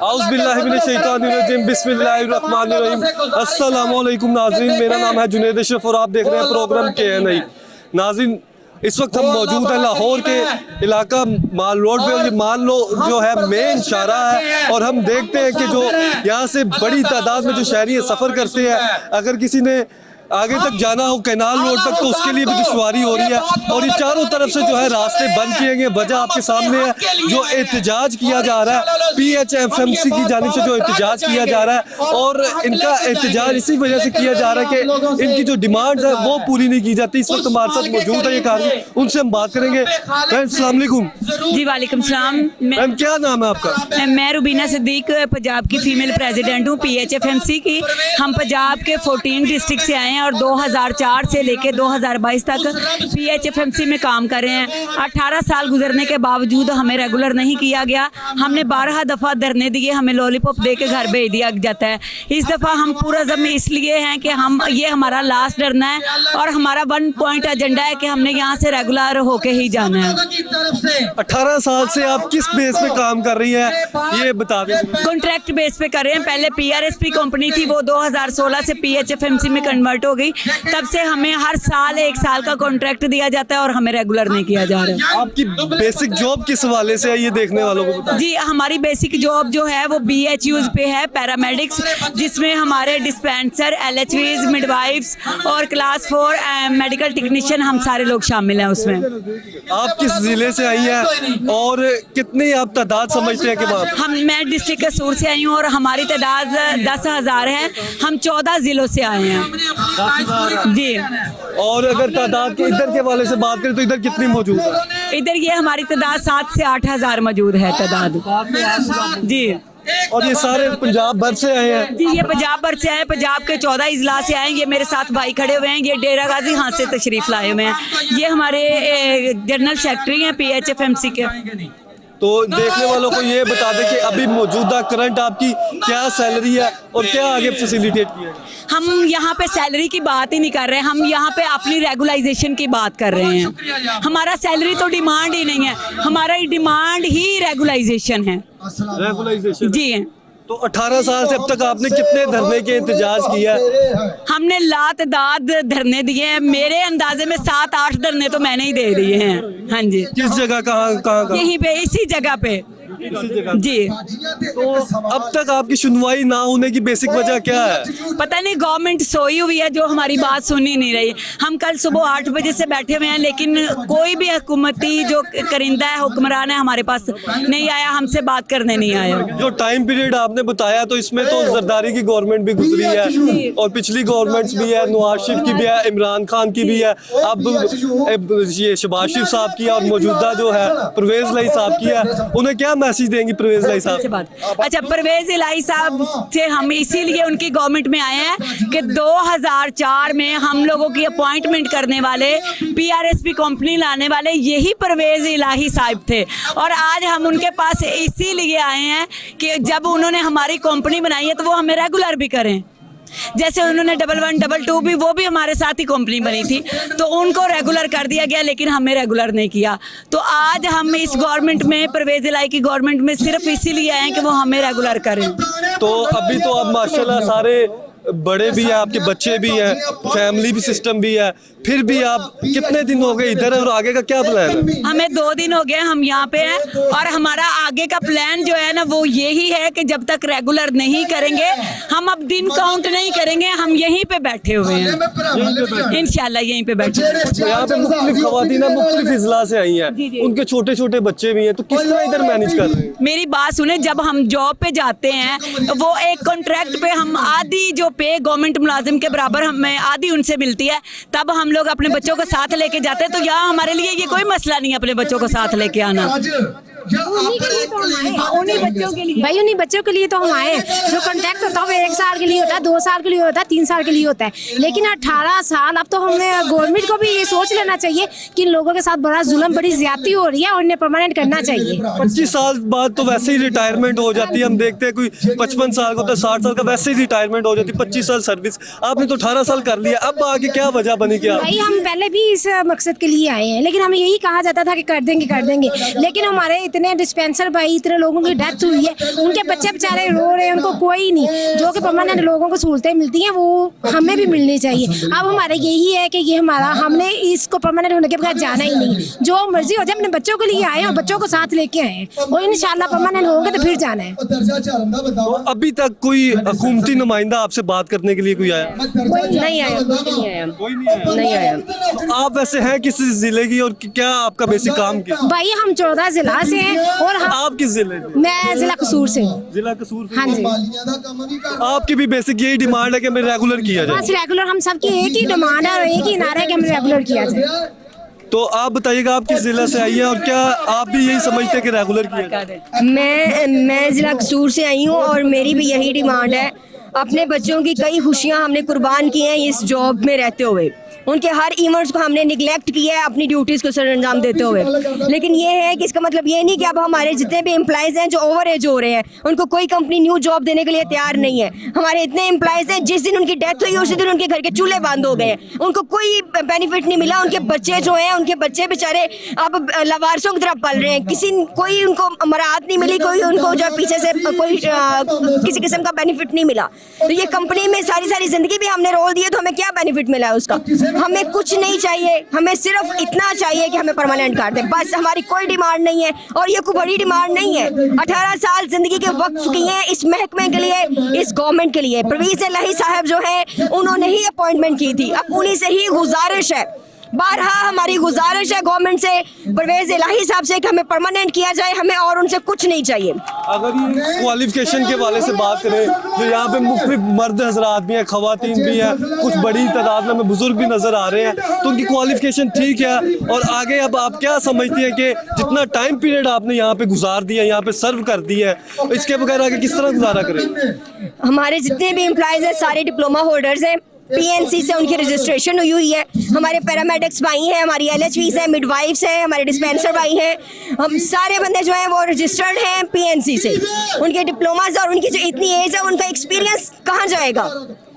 औज़ुबिल्लाहिमिनश्शैतानिर्रजीम बिस्मिल्लाहिर्रहमानिर्रहीम। अस्सलामु अलैकुम नाज़रीन, मेरा नाम है जुनैद अशरफ और आप देख रहे हैं प्रोग्राम KNI। नाज़रीन, इस वक्त हम मौजूद हैं लाहौर के इलाका माल रोड पे। ये माल लो जो है मेन शाहराह है और हम देखते हैं कि जो यहाँ से बड़ी तादाद में जो शहरी सफ़र करते हैं, अगर किसी ने आगे तक जाना हो कैनाल रोड तक तो उसके लिए भी दुश्वारी हो रही है। और ये चारों तरफ से जो है रास्ते बंद किए गए। वजह आपके सामने है, जो एहतजाज किया जा रहा है PHFMC की जानिब से जो एहतजाज किया जा रहा है, और इनका एहतजाज इसी वजह से किया जा रहा है कि इनकी जो डिमांड्स है वो पूरी नहीं की जाती। इस वक्त हमारे साथ मौजूद है ये कारकुन, उनसे हम बात करेंगे। अस्सलाम वालेकुम। जी वालेकुम सलाम। मैम क्या नाम है आपका? मैं रुबीना सिद्दीक, पंजाब की फीमेल प्रेसिडेंट हूँ PHFMC की। हम पंजाब के 14 डिस्ट्रिक्ट से आए हैं और 2004 से लेके 2022 तक PHFMC में काम कर रहे हैं। 18 साल गुजरने के बावजूद हमें रेगुलर नहीं किया गया। हमने 12 दफ़ा धरने दिए, हमें लॉलीपॉप दे के घर भेज दिया जाता है। इस दफ़ा हम पूरा जब इसलिए हैं कि हम ये हमारा लास्ट धरना है और हमारा 1 पॉइंट एजेंडा है कि हमने यहाँ से रेगुलर होके ही जाना है। 18 साल से आप किस बेस पे काम कर रही हैं ये बता दें। कॉन्ट्रैक्ट बेस पे कर रहे हैं। पहले PRSP कंपनी थी, वो 2016 से PHFMC में कन्वर्ट हो गई। तब से हमें हर साल 1 साल का कॉन्ट्रैक्ट दिया जाता है और हमें रेगुलर नहीं किया जा रहा है। आपकी बेसिक जॉब किस हवाले से है ये देखने वालों को बताएं। जी, हमारी बेसिक जॉब जो है वो BHUs पे है, पैरामेडिक्स, जिसमें हमारे डिस्पेंसर, LHVs, मिडवाइफ्स और क्लास 4 मेडिकल टेक्नीशियन हम सारे लोग शामिल हैं उसमें। आप किस जिले से आई हैं और कितनी आप तादाद समझते हैं कि मैं डिस्ट्रिक्ट कसूर से आई हूँ और हमारी तादाद 10,000 है। हम 14 जिलों से आए हैं जी। और अगर तादाद के इधर के वाले से बात करें तो इधर कितनी मौजूद है? इधर ये हमारी तादाद 7 से 8,000 मौजूद है तादाद जी। और ये सारे पंजाब भर से आए हैं? जी, ये पंजाब भर से आए हैं। पंजाब के 14 इजला से आए हैं। ये मेरे साथ भाई खड़े हुए हैं, ये डेरा गाजी हाथ से तशरीफ लाए हुए हैं। ये हमारे जनरल सेक्रेटरी हैं PHFMC के। तो देखने वालों को ये बता दें कि अभी मौजूदा करंट आपकी क्या सैलरी है और क्या आगे फैसिलिटेट किया है? हम यहाँ पे सैलरी की बात ही नहीं कर रहे हैं, हम यहाँ पे अपनी रेगुलाइजेशन की बात कर रहे हैं। हमारा सैलरी तो डिमांड ही नहीं है, हमारा डिमांड ही रेगुलाइजेशन है। रेगुलाइजेशन जी। तो 18 साल से अब तक आपने कितने धरने के इंतजाज किया है? हमने लातदाद धरने दिए हैं। मेरे अंदाजे में 7-8 धरने तो मैंने ही दे दिए हैं। हाँ जी। किस जगह कहाँ? यहीं पे, इसी जगह पे जी। तो अब तक आपकी सुनवाई ना होने की बेसिक वजह क्या है? पता नहीं, गवर्नमेंट सोई हुई है जो हमारी बात सुन ही नहीं रही। हम कल सुबह 8 बजे से बैठे हुए हैं, लेकिन कोई भी हुकूमती जो करिंदा है, हुक्मरान है, हमारे पास नहीं आया, हमसे बात करने नहीं आया। जो टाइम पीरियड आपने बताया तो इसमें तो जरदारी की गवर्नमेंट भी गुजरी है और पिछली गवर्नमेंट्स भी है, नवाज शरीफ की भी है, इमरान खान की भी है, अब ये शहबाज शरीफ साहब की है और मौजूदा जो है परवेज लाई साहब की है। उन्हें क्या मैसेज देंगी परवेज लाई साहब से बात? अच्छा, परवेज इलाही साहब से हम इसीलिए उनकी गवर्नमेंट में आए हैं कि 2004 में हम लोगों की अपॉइंटमेंट करने वाले, PRSP कंपनी लाने वाले यही परवेज इलाही साहब थे। और आज हम उनके पास इसीलिए आए हैं कि जब उन्होंने हमारी कंपनी बनाई है तो वो हमें रेगुलर भी करें। जैसे उन्होंने 11, 22 भी, वो भी हमारे साथ ही कंपनी बनी थी, तो उनको रेगुलर कर दिया गया, लेकिन हमें रेगुलर नहीं किया। तो आज हम इस गवर्नमेंट में, परवेज इलाही की गवर्नमेंट में, सिर्फ इसीलिए आए हैं कि वो हमें रेगुलर करें। तो अभी तो आप माशाल्लाह सारे बड़े भी हैं, आपके बच्चे भी हैं, फैमिली भी सिस्टम भी है, फिर भी आप कितने दिन हो गए इधर और आगे का क्या प्लान है? हमें 2 दिन हो गए हम यहाँ पे हैं और हमारा आगे का प्लान जो है ना वो यही है कि जब तक रेगुलर नहीं करेंगे, हम अब दिन काउंट नहीं करेंगे, हम यहीं पे बैठे हुए हैं, इंशाल्लाह यहीं पे बैठे। यहाँ पे मुख्तलिफ खवातीन मुख्तलिफ इजला से आई हैं, उनके छोटे छोटे बच्चे भी हैं, तो किस तरह इधर मैनेज कर रहे हैं? मेरी बात सुने, जब हम जॉब पे जाते हैं वो एक कॉन्ट्रैक्ट पे हम आधी जो पे गवर्नमेंट मुलाजिम के बराबर हमें आधी उनसे मिलती है, तब हम लोग अपने बच्चों को साथ लेके जाते हैं। तो यहाँ हमारे लिए ये कोई मसला नहीं है अपने बच्चों को साथ लेके आना। उन्हीं बच्चों के लिए तो हम आए। जो कॉन्ट्रैक्ट होता है वो 1 साल के लिए होता है, 2 साल के लिए होता है, 3 साल के लिए होता है, लेकिन 18 साल अब तो हमें गवर्नमेंट को भी ये सोच लेना चाहिए कि इन लोगों के साथ बड़ा जुल्म, बड़ी ज्यादती हो रही है और इन्हें परमानेंट करना चाहिए। 25 साल बाद तो वैसे ही रिटायरमेंट हो जाती है। हम देखते हैं कोई 55 साल का होता है, 60 साल का, वैसे ही रिटायरमेंट हो जाती है। 25 साल सर्विस, आपने तो 18 साल कर लिया, अब आगे क्या वजह बनी क्या? भाई हम पहले भी इस मकसद के लिए आए हैं, लेकिन हमें यही कहा जाता था कि कर देंगे, लेकिन हमारे इतने डिस्पेंसर भाई, इतने लोगों की डेथ हुई है, उनके बच्चे बेचारे रो रहे हैं, उनको कोई नहीं, जो कि परमानेंट लोगों को सहूलतें मिलती हैं वो हमें भी मिलनी चाहिए। अब हमारे यही है कि ये हमारा, हमने इसको परमानेंट होने के बगैर जाना ही नहीं, जो मर्जी हो जाए, अपने बच्चों के लिए आए और बच्चों को साथ लेके आए हैं, और इंशाल्लाह परमानेंट होंगे तो फिर जाना है। तो अभी तक कोई हुकूमती नुमाइंदा आपसे बात करने के लिए कोई आया? नहीं आया, कोई नहीं आया। आप वैसे हैं किस जिले की और क्या आपका बेसिक काम क्या? भाई हम 14 जिला से हैं और आप किस जिले से? मैं जिला कसूर से हूँ। जिला कसूर से? हाँ जी। आपकी भी बेसिक यही डिमांड है कि हमें रेगुलर किया जाए? बस रेगुलर, हम सबकी एक ही डिमांड है और एक ही नारा है कि हमें रेगुलर किया जाए। तो आप बताइएगा आप किस जिला से आई हैं और क्या आप भी यही समझते हैं कि रेगुलर किया जाए? मैं जिला कसूर से आई हूँ और मेरी भी यही डिमांड है। अपने बच्चों की कई खुशियाँ हमने कुर्बान की हैं इस जॉब में रहते हुए, उनके हर इवेंट्स को हमने निगलेक्ट किया है अपनी ड्यूटीज़ को सर अंजाम देते हुए। लेकिन ये है कि इसका मतलब ये नहीं कि अब हमारे जितने भी एम्प्लॉयज़ हैं जो ओवर एज हो रहे हैं, उनको कोई कंपनी न्यू जॉब देने के लिए तैयार नहीं है। हमारे इतने एम्प्लॉयज़ हैं जिस दिन उनकी डेथ हुई उसी दिन उनके घर के चूल्हे बंद हो गए हैं, उनको कोई बेनिफिट नहीं मिला। उनके बच्चे जो हैं, उनके बच्चे बेचारे अब लवारसों की तरफ पल रहे हैं, कोई उनको मराहत नहीं मिली, कोई उनको जो पीछे से कोई किसी किस्म का बेनिफिट नहीं मिला। तो ये कंपनी में सारी ज़िंदगी भी हमने रोल दिए तो हमें क्या बेनिफिट मिला है उसका? हमें कुछ नहीं चाहिए, हमें सिर्फ इतना चाहिए कि हमें परमानेंट कर दें, बस। हमारी कोई डिमांड नहीं है और ये कोई बड़ी डिमांड नहीं है। 18 साल जिंदगी के वक्फ किए हैं इस महकमे के लिए, इस गवर्नमेंट के लिए। परवेज इलाही साहब जो है उन्होंने ही अपॉइंटमेंट की थी, अब उन्हीं से ही गुजारिश है, बारहा हमारी गुजारिश है गवर्नमेंट से, परवेज इलाही साहब से कि हमें परमानेंट किया जाए, हमें और उनसे कुछ नहीं चाहिए। अगर ये क्वालिफिकेशन के वाले से बात करें जो यहाँ पे मुख्तलिफ मर्द हजरात भी हैं, खवातीन भी हैं, कुछ बड़ी तादाद में हमें बुजुर्ग भी नजर आ रहे हैं, तो उनकी क्वालिफिकेशन ठीक है। और आगे अब आप क्या समझती हैं कि जितना टाइम पीरियड आपने यहाँ पे गुजार दिया, यहाँ पे सर्व कर दिया है, इसके बगैर आगे किस तरह गुजारा करें? हमारे जितने भी एम्प्लॉयज हैं सारे डिप्लोमा होल्डर्स हैं, पीएनसी से उनकी रजिस्ट्रेशन हुई है। हमारे पैरामेडिक्स भाई हैं, हमारी एलएचवीज हैं, मिडवाइफ्स हैं, हमारे डिस्पेंसर भाई हैं, हम सारे बंदे जो हैं वो रजिस्टर्ड हैं पीएनसी से। उनके डिप्लोमास और उनकी जो इतनी एज है, उनका एक्सपीरियंस कहाँ जाएगा?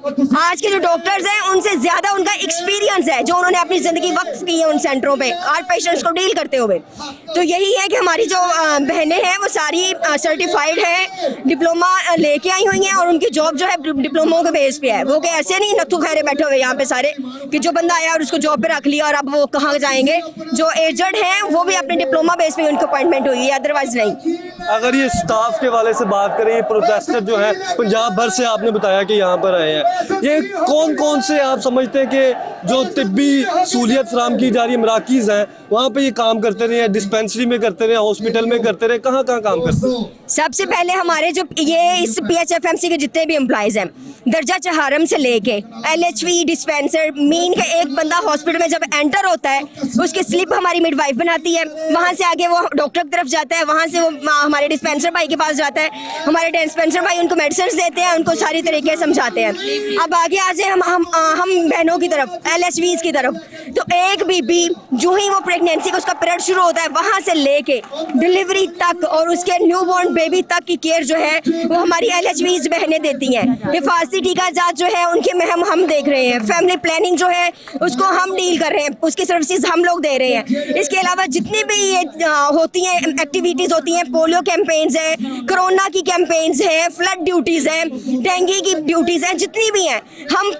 आज के जो डॉक्टर्स हैं उनसे ज्यादा उनका एक्सपीरियंस है जो उन्होंने अपनी जिंदगी वक्त की है उन सेंटरों पे हार्ट पेशेंट्स को डील करते हुए। तो यही है कि हमारी जो बहनें हैं वो सारी सर्टिफाइड है, डिप्लोमा लेके आई हुई हैं और उनकी जॉब जो है डिप्लोमों के बेस पे है। वो कि ऐसे नहीं नत्थु खैरे बैठे हुए यहाँ पे सारे कि जो बंदा आया और उसको जॉब पे रख लिया और अब वो कहाँ जाएंगे। जो एजड हैं वो भी अपने डिप्लोमा बेस पे उनकी अपॉइंटमेंट हुई है, अदरवाइज नहीं। अगर ये स्टाफ के वाले से बात करें, ये प्रोटेस्टर जो है पंजाब भर से आपने बताया कि यहाँ पर आए हैं, ये कौन कौन से आप समझते हैं कि जो तिब्बी सहूलियत फराम की जा रही है, मराकीज़ हैं, वहाँ पे ये काम करते रहे, डिस्पेंसरी में करते रहे, हॉस्पिटल में करते रहे, कहाँ कहाँ काम करते हैं? सबसे पहले हमारे जो ये इस PHFMC के जितने भी एम्प्लॉयज़ हैं, दर्जा चहारम से लेके LHV डिस्पेंसर मीन के एक बंदा हॉस्पिटल में जब एंटर होता है उसकी स्लिप हमारी मिडवाइफ बनाती है, वहाँ से आगे वो डॉक्टर की तरफ जाता है, वहाँ से वो हमारे डिस्पेंसर भाई के पास जाता है, हमारे डिस्पेंसर भाई उनको मेडिसिन देते हैं, उनको सारी तरीके समझाते हैं। अब आगे आ जाए हम बहनों की तरफ, LHVs की तरफ, तो एक बीबी जो ही वो प्रेगनेंसी का उसका पीरियड शुरू होता है वहाँ से लेके डिलीवरी तक और उसके न्यूबॉर्न बेबी तक की केयर जो है वो हमारी LHVs बहनें देती हैं। हिफाजती टीकाजात जो है उनके में हम देख रहे हैं, फैमिली प्लानिंग जो है उसको हम डील कर रहे हैं, उसकी सर्विसेज हम लोग दे रहे हैं। इसके अलावा जितनी भी ये होती हैं एक्टिविटीज़ होती हैं, पोलियो कैंपेन्स हैं, कोरोना की कैंपेन्स हैं, फ्लड ड्यूटीज़ हैं, डेंगू की ड्यूटीज़ हैं, जितनी भी हैं हम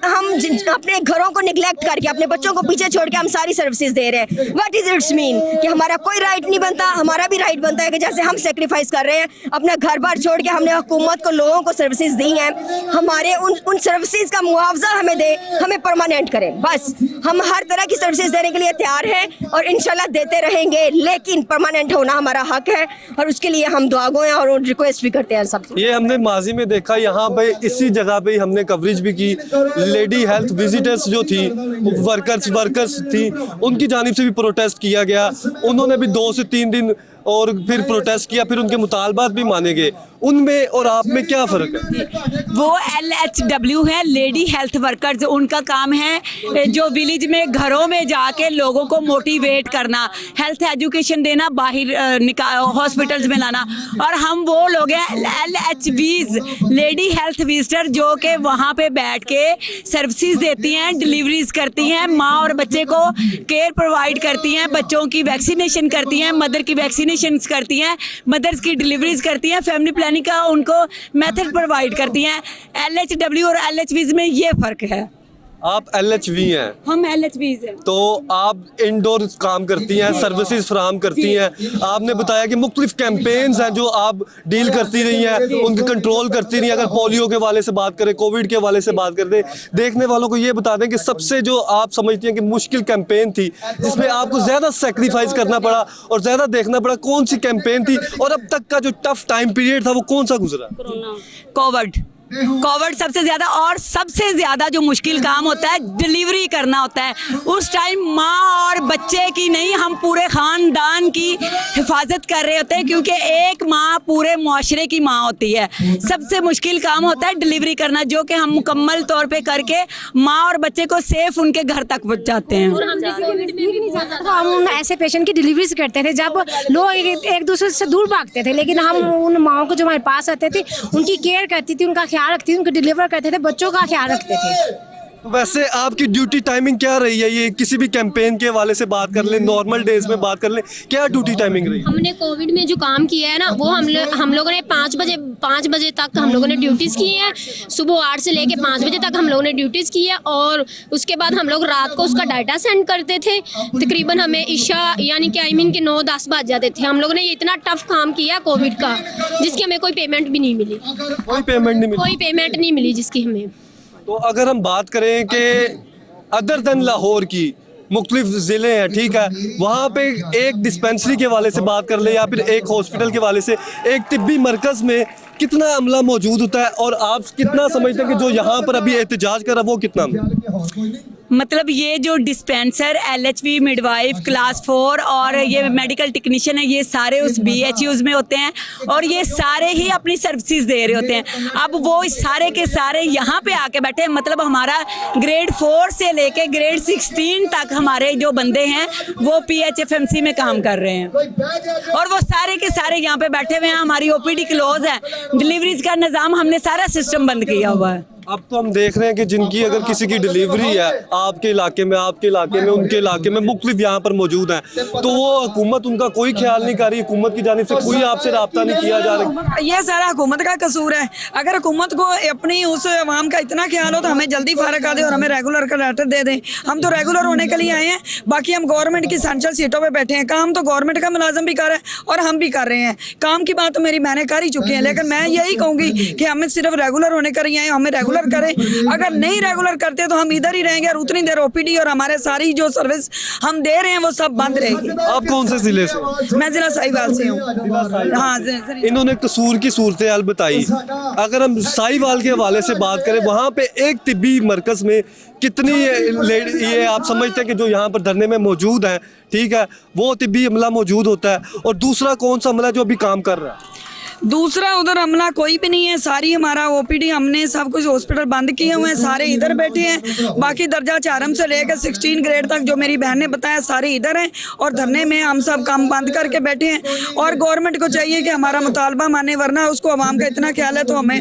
अपने घरों को निगलेक्ट करके अपने बच्चों को पीछे छोड़ के हम सारी सर्विसेज दे रहे हैं। व्हाट इज इट्स मीन कि हमारा कोई राइट नहीं बनता? हमारा भी राइट बनता है कि जैसे हम सेक्रीफाइस कर रहे हैं अपना घर बार छोड़ के, हमने हुकूमत को लोगों को सर्विसेज दी हैं, हमारे उन सर्विसेज का मुआवजा हमें दे, हमें परमानेंट करें। बस हम हर तरह की सर्विसेज देने के लिए तैयार हैं और इंशाल्लाह देते रहेंगे, लेकिन परमानेंट होना हमारा हक है और उसके लिए हम दुआगो हैं और रिक्वेस्ट भी करते हैं सबसे। ये हमने माजी में देखा, यहाँ पे इसी जगह पे हमने कवरेज भी की, लेडी हेल्थ विजिटर्स जो थी, वर्कर्स थी, उनकी जानिब से भी प्रोटेस्ट किया गया। उन्होंने भी 2 से 3 दिन और फिर प्रोटेस्ट किया, फिर उनके मुतालबात भी माने गए, उनमें और आप में क्या फ़र्क है? वो LHW है, लेडी हेल्थ वर्कर्स, उनका काम है जो विलेज में घरों में जाके लोगों को मोटिवेट करना, हेल्थ एजुकेशन देना, बाहर हॉस्पिटल्स में लाना। और हम वो लोग हैं LHVs, लेडी हेल्थ विजिटर, जो कि वहाँ पे बैठ के सर्विसेज देती हैं, डिलीवरीज करती हैं, माँ और बच्चे को केयर प्रोवाइड करती हैं, बच्चों की वैक्सीनेशन करती हैं, मदर की वैक्सीनेशन करती हैं, मदर्स की डिलीवरीज करती हैं, फैमिली प्लानिंग का उनको मेथड प्रोवाइड करती हैं। LHW और LHVs में ये फ़र्क है। आप LHV हैं, हम LHVs हैं। तो आप इंडोर काम करती हैं, सर्विसेज फराहम करती हैं। आपने बताया कि मुख्तलिफ कैंपेन्स हैं जो आप डील करती रही हैं, उनके कंट्रोल करती रही हैं। अगर पोलियो के वाले से बात करें, कोविड के वाले से बात करते, देखने वालों को ये बता दें कि सबसे जो आप समझती हैं कि मुश्किल कैंपेन थी, जिसमें आपको ज़्यादा सेक्रीफाइस करना पड़ा और ज़्यादा देखना पड़ा, कौन सी कैंपेन थी? और अब तक का जो टफ टाइम पीरियड था वो कौन सा गुजरा? कोविड सबसे ज्यादा, और सबसे ज्यादा जो मुश्किल काम होता है डिलीवरी करना होता है। उस टाइम माँ और बच्चे की नहीं, हम पूरे खानदान की हिफाजत कर रहे होते हैं, क्योंकि एक माँ पूरे मुआशरे की माँ होती है। सबसे मुश्किल काम होता है डिलीवरी करना, जो कि हम मुकम्मल तौर पे करके माँ और बच्चे को सेफ उनके घर तक पहुँचाते हैं। तो हम उन ऐसे पेशेंट की डिलीवरीज करते थे जब लोग एक दूसरे से दूर भागते थे, लेकिन हम उन माओं को जो हमारे पास आते थे उनकी केयर करती थी, उनका ख्याल रखती थी, उनको डिलीवर करते थे, बच्चों का ख्याल रखते थे। वैसे आपकी ड्यूटी टाइमिंग क्या रही है? ये किसी भी कैंपेन के वाले से बात कर लें, नॉर्मल डेज में बात कर लें, क्या ड्यूटी टाइमिंग रही? हमने कोविड में जो काम किया है ना, वो हम लोगों ने 5 बजे तक हम लोगों ने ड्यूटीज़ की हैं। सुबह 8 से लेके 5 बजे तक हम लोगों ने ड्यूटीज़ की है, और उसके बाद हम लोग रात को उसका डाटा सेंड करते थे। तकरीबन हमें इशा यानी कि के 9-10 बज जाते थे। हम लोगों ने इतना टफ काम किया कोविड का, जिसकी हमें कोई पेमेंट भी नहीं मिली। कोई पेमेंट नहीं मिली? कोई पेमेंट नहीं मिली जिसकी हमें। तो अगर हम बात करें कि अदर देन लाहौर की मुख्तलिफ ज़िले हैं, ठीक है, वहाँ पे एक डिस्पेंसरी के वाले से बात कर ले या फिर एक हॉस्पिटल के वाले से, एक तिब्बी मरकज़ में कितना अमला मौजूद होता है? और आप कितना समझते हैं कि जो यहाँ पर अभी एहतजाज कर रहा है वो कितना? मतलब ये जो डिस्पेंसर, LHV, मिडवाइफ, क्लास 4 और ये मेडिकल टेक्नीशियन है, ये सारे उस BHUs में होते हैं, और ये सारे ही अपनी सर्विसेज दे रहे होते हैं। अब वो इस सारे के सारे यहाँ पे आके बैठे हैं। मतलब हमारा ग्रेड 4 से लेके ग्रेड 16 तक हमारे जो बंदे हैं वो PHFMC में काम कर रहे हैं, और वो सारे के सारे यहाँ पे बैठे हुए हैं। हमारी OPD क्लोज है, डिलीवरीज का निज़ाम हमने सारा सिस्टम बंद किया हुआ है। अब तो हम देख रहे हैं कि जिनकी अगर किसी की डिलीवरी है आपके इलाके में, उनके इलाके में मुख्तलिफ यहाँ पर मौजूद हैं, तो वो हुकूमत उनका कोई ख्याल नहीं कर रही, हुकूमत की जानिब से कोई आपसे रब्ता नहीं किया जा रहा। ये सारा हुकूमत का कसूर है। अगर हुकूमत को अपनी उस अवाम का इतना ख्याल हो तो हमें जल्दी फारग कर दे और हमें रेगुलर का लेटर दे दें। हम तो रेगुलर होने के लिए आए हैं, बाकी हम गवर्नमेंट की सेंट्रल सीटों पर बैठे हैं। काम तो गवर्नमेंट का मुलाजम भी कर रहे हैं और हम भी कर रहे हैं। काम की बात तो मेरी मैंने कर ही चुकी है, लेकिन मैं यही कहूँगी कि हमें सिर्फ रेगुलर होने कर ही आए, हमें रेगुलर करें। अगर नहीं रेगुलर करते तो हम इधर ही रहेंगे और उतनी देर OPD और हमारे सारी जो सर्विस हम दे रहे हैं वो सब बंद रहेगी। आप कौन से जिले से? मैं जिला साहिवाल से हूँ। हाँ, इन्होंने कसूर की सूरत हाल बताई। अगर हम साहिवाल के हवाले से बात करें, वहाँ पे एक तिब्बी मरकज़ में कितनी ये आप समझते हैं कि जो यहाँ पर धरने में मौजूद हैं, ठीक है, वो तिब्बी अमला मौजूद होता है, और दूसरा कौन सा अमला जो अभी काम कर रहा है? दूसरा उधर हमला कोई भी नहीं है। सारी हमारा OPD हमने सब कुछ हॉस्पिटल बंद किए हुए हैं, सारे इधर बैठे हैं। बाकी दर्जा 4 से लेकर 16 ग्रेड तक जो मेरी बहन ने बताया सारे इधर हैं, और धरने में हम सब काम बंद करके बैठे हैं। और गवर्नमेंट को चाहिए कि हमारा मुतालबा माने, वरना उसको आवाम का इतना ख्याल है तो हमें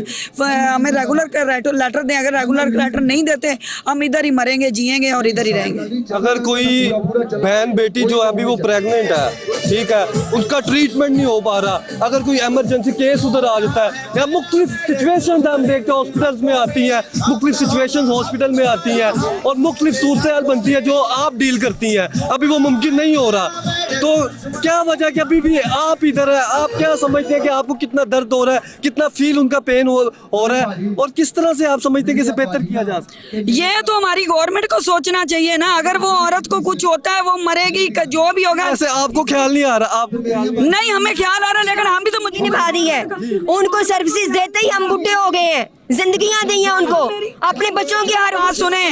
रेगुलर का लेटर दें। अगर रेगुलर लेटर नहीं देते हम इधर ही मरेंगे, जिएंगे और इधर ही रहेंगे। अगर कोई बहन बेटी जो अभी वो प्रेग्नेंट है, ठीक है, उसका ट्रीटमेंट नहीं हो पा रहा, अगर कोई इमरजेंसी केस उधर आ जाता है, या मुख्तलिफ सिचुएशन हम देखते हैं हॉस्पिटल्स में आती हैं, मुख्तलिफ सिचुएशन हॉस्पिटल में आती हैं, और मुख्तलिफ सूरत हाल बनती है जो आप डील करती हैं, अभी वो मुमकिन नहीं हो रहा। तो क्या वजह कि अभी भी आप इधर है? आप क्या समझते हैं कि आपको कितना दर्द हो रहा है, कितना फील उनका पेन हो रहा है, और किस तरह से आप समझते हैं कि इसे बेहतर किया जा सकता है? ये तो हमारी गवर्नमेंट को सोचना चाहिए ना। अगर वो औरत को कुछ होता है वो मरेगी, जो भी होगा। ऐसे आपको ख्याल नहीं आ रहा? आपको नहीं, हमें ख्याल आ रहा है, लेकिन हम भी तो मुझे निभा दी है। उनको सर्विसेज देते ही हम बुढ़े हो गए हैं। जिंदगियां दी हैं उनको, अपने बच्चों की हर बात सुने।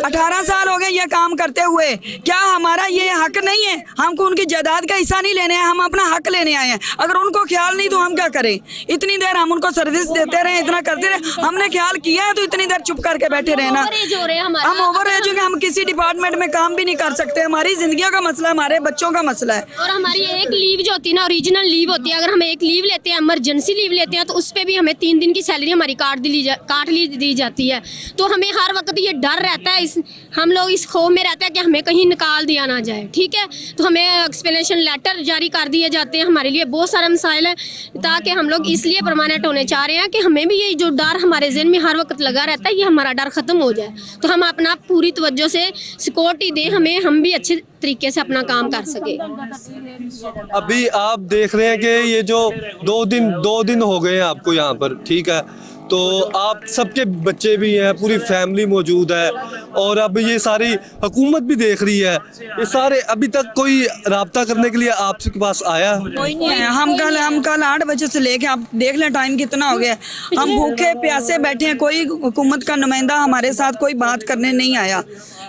18 साल हो गए ये काम करते हुए, क्या हमारा ये हक नहीं है? हमको उनकी जायदाद का हिस्सा नहीं लेने हैं, हम अपना हक लेने आए हैं। अगर उनको ख्याल नहीं तो हम क्या करें? इतनी देर हम उनको सर्विस देते रहे, इतना करते रहे, हमने ख्याल किया है तो इतनी देर चुप करके बैठे रहना। ओवरेज हो रहे हैं हमारा। हम ओवर एज हो गए, हम किसी डिपार्टमेंट में काम भी नहीं कर सकते। हमारी जिंदगियों का मसला, हमारे बच्चों का मसला है। और हमारी एक लीव जो होती है ना, ओरिजिनल लीव होती है, अगर हम एक लीव लेते हैं, इमरजेंसी लीव लेते हैं, तो उस पर भी हमें 3 दिन की सैलरी हमारी काट दी जाती है। तो हमें हर वक्त ये डर रहता है, हम लोग इस खौफ में रहते हैं कि हमें कहीं निकाल दिया ना जाए। ठीक है, तो हमें एक्सप्लेनेशन लेटर जारी कर दिए जाते हैं। हमारे लिए बहुत सारे मसाइल हैं, ताकि हम लोग इसलिए परमानेंट होने चाह रहे हैं कि हमें भी ये जो डर हमारे ज़हन में हर वक्त लगा रहता है, ये हमारा डर ख़त्म हो जाए, तो हम अपना पूरी तवज्जो से सिक्योरिटी दें हमें, हम भी अच्छे तरीके से अपना काम कर सके। अभी आप देख रहे हैं कि ये जो 2 दिन हो गए हैं आपको यहाँ पर, ठीक है, तो आप सबके बच्चे भी हैं, पूरी फैमिली मौजूद है, और अब ये सारी हुकूमत भी देख रही है। ये सारे अभी तक कोई राब्ता करने के लिए आपके पास आया? कोई नहीं है। हम कल 8 बजे से लेके, आप देख लें टाइम कितना हो गया, हम भूखे प्यासे बैठे हैं। कोई हुकूमत का नुमाइंदा हमारे साथ कोई बात करने नहीं आया।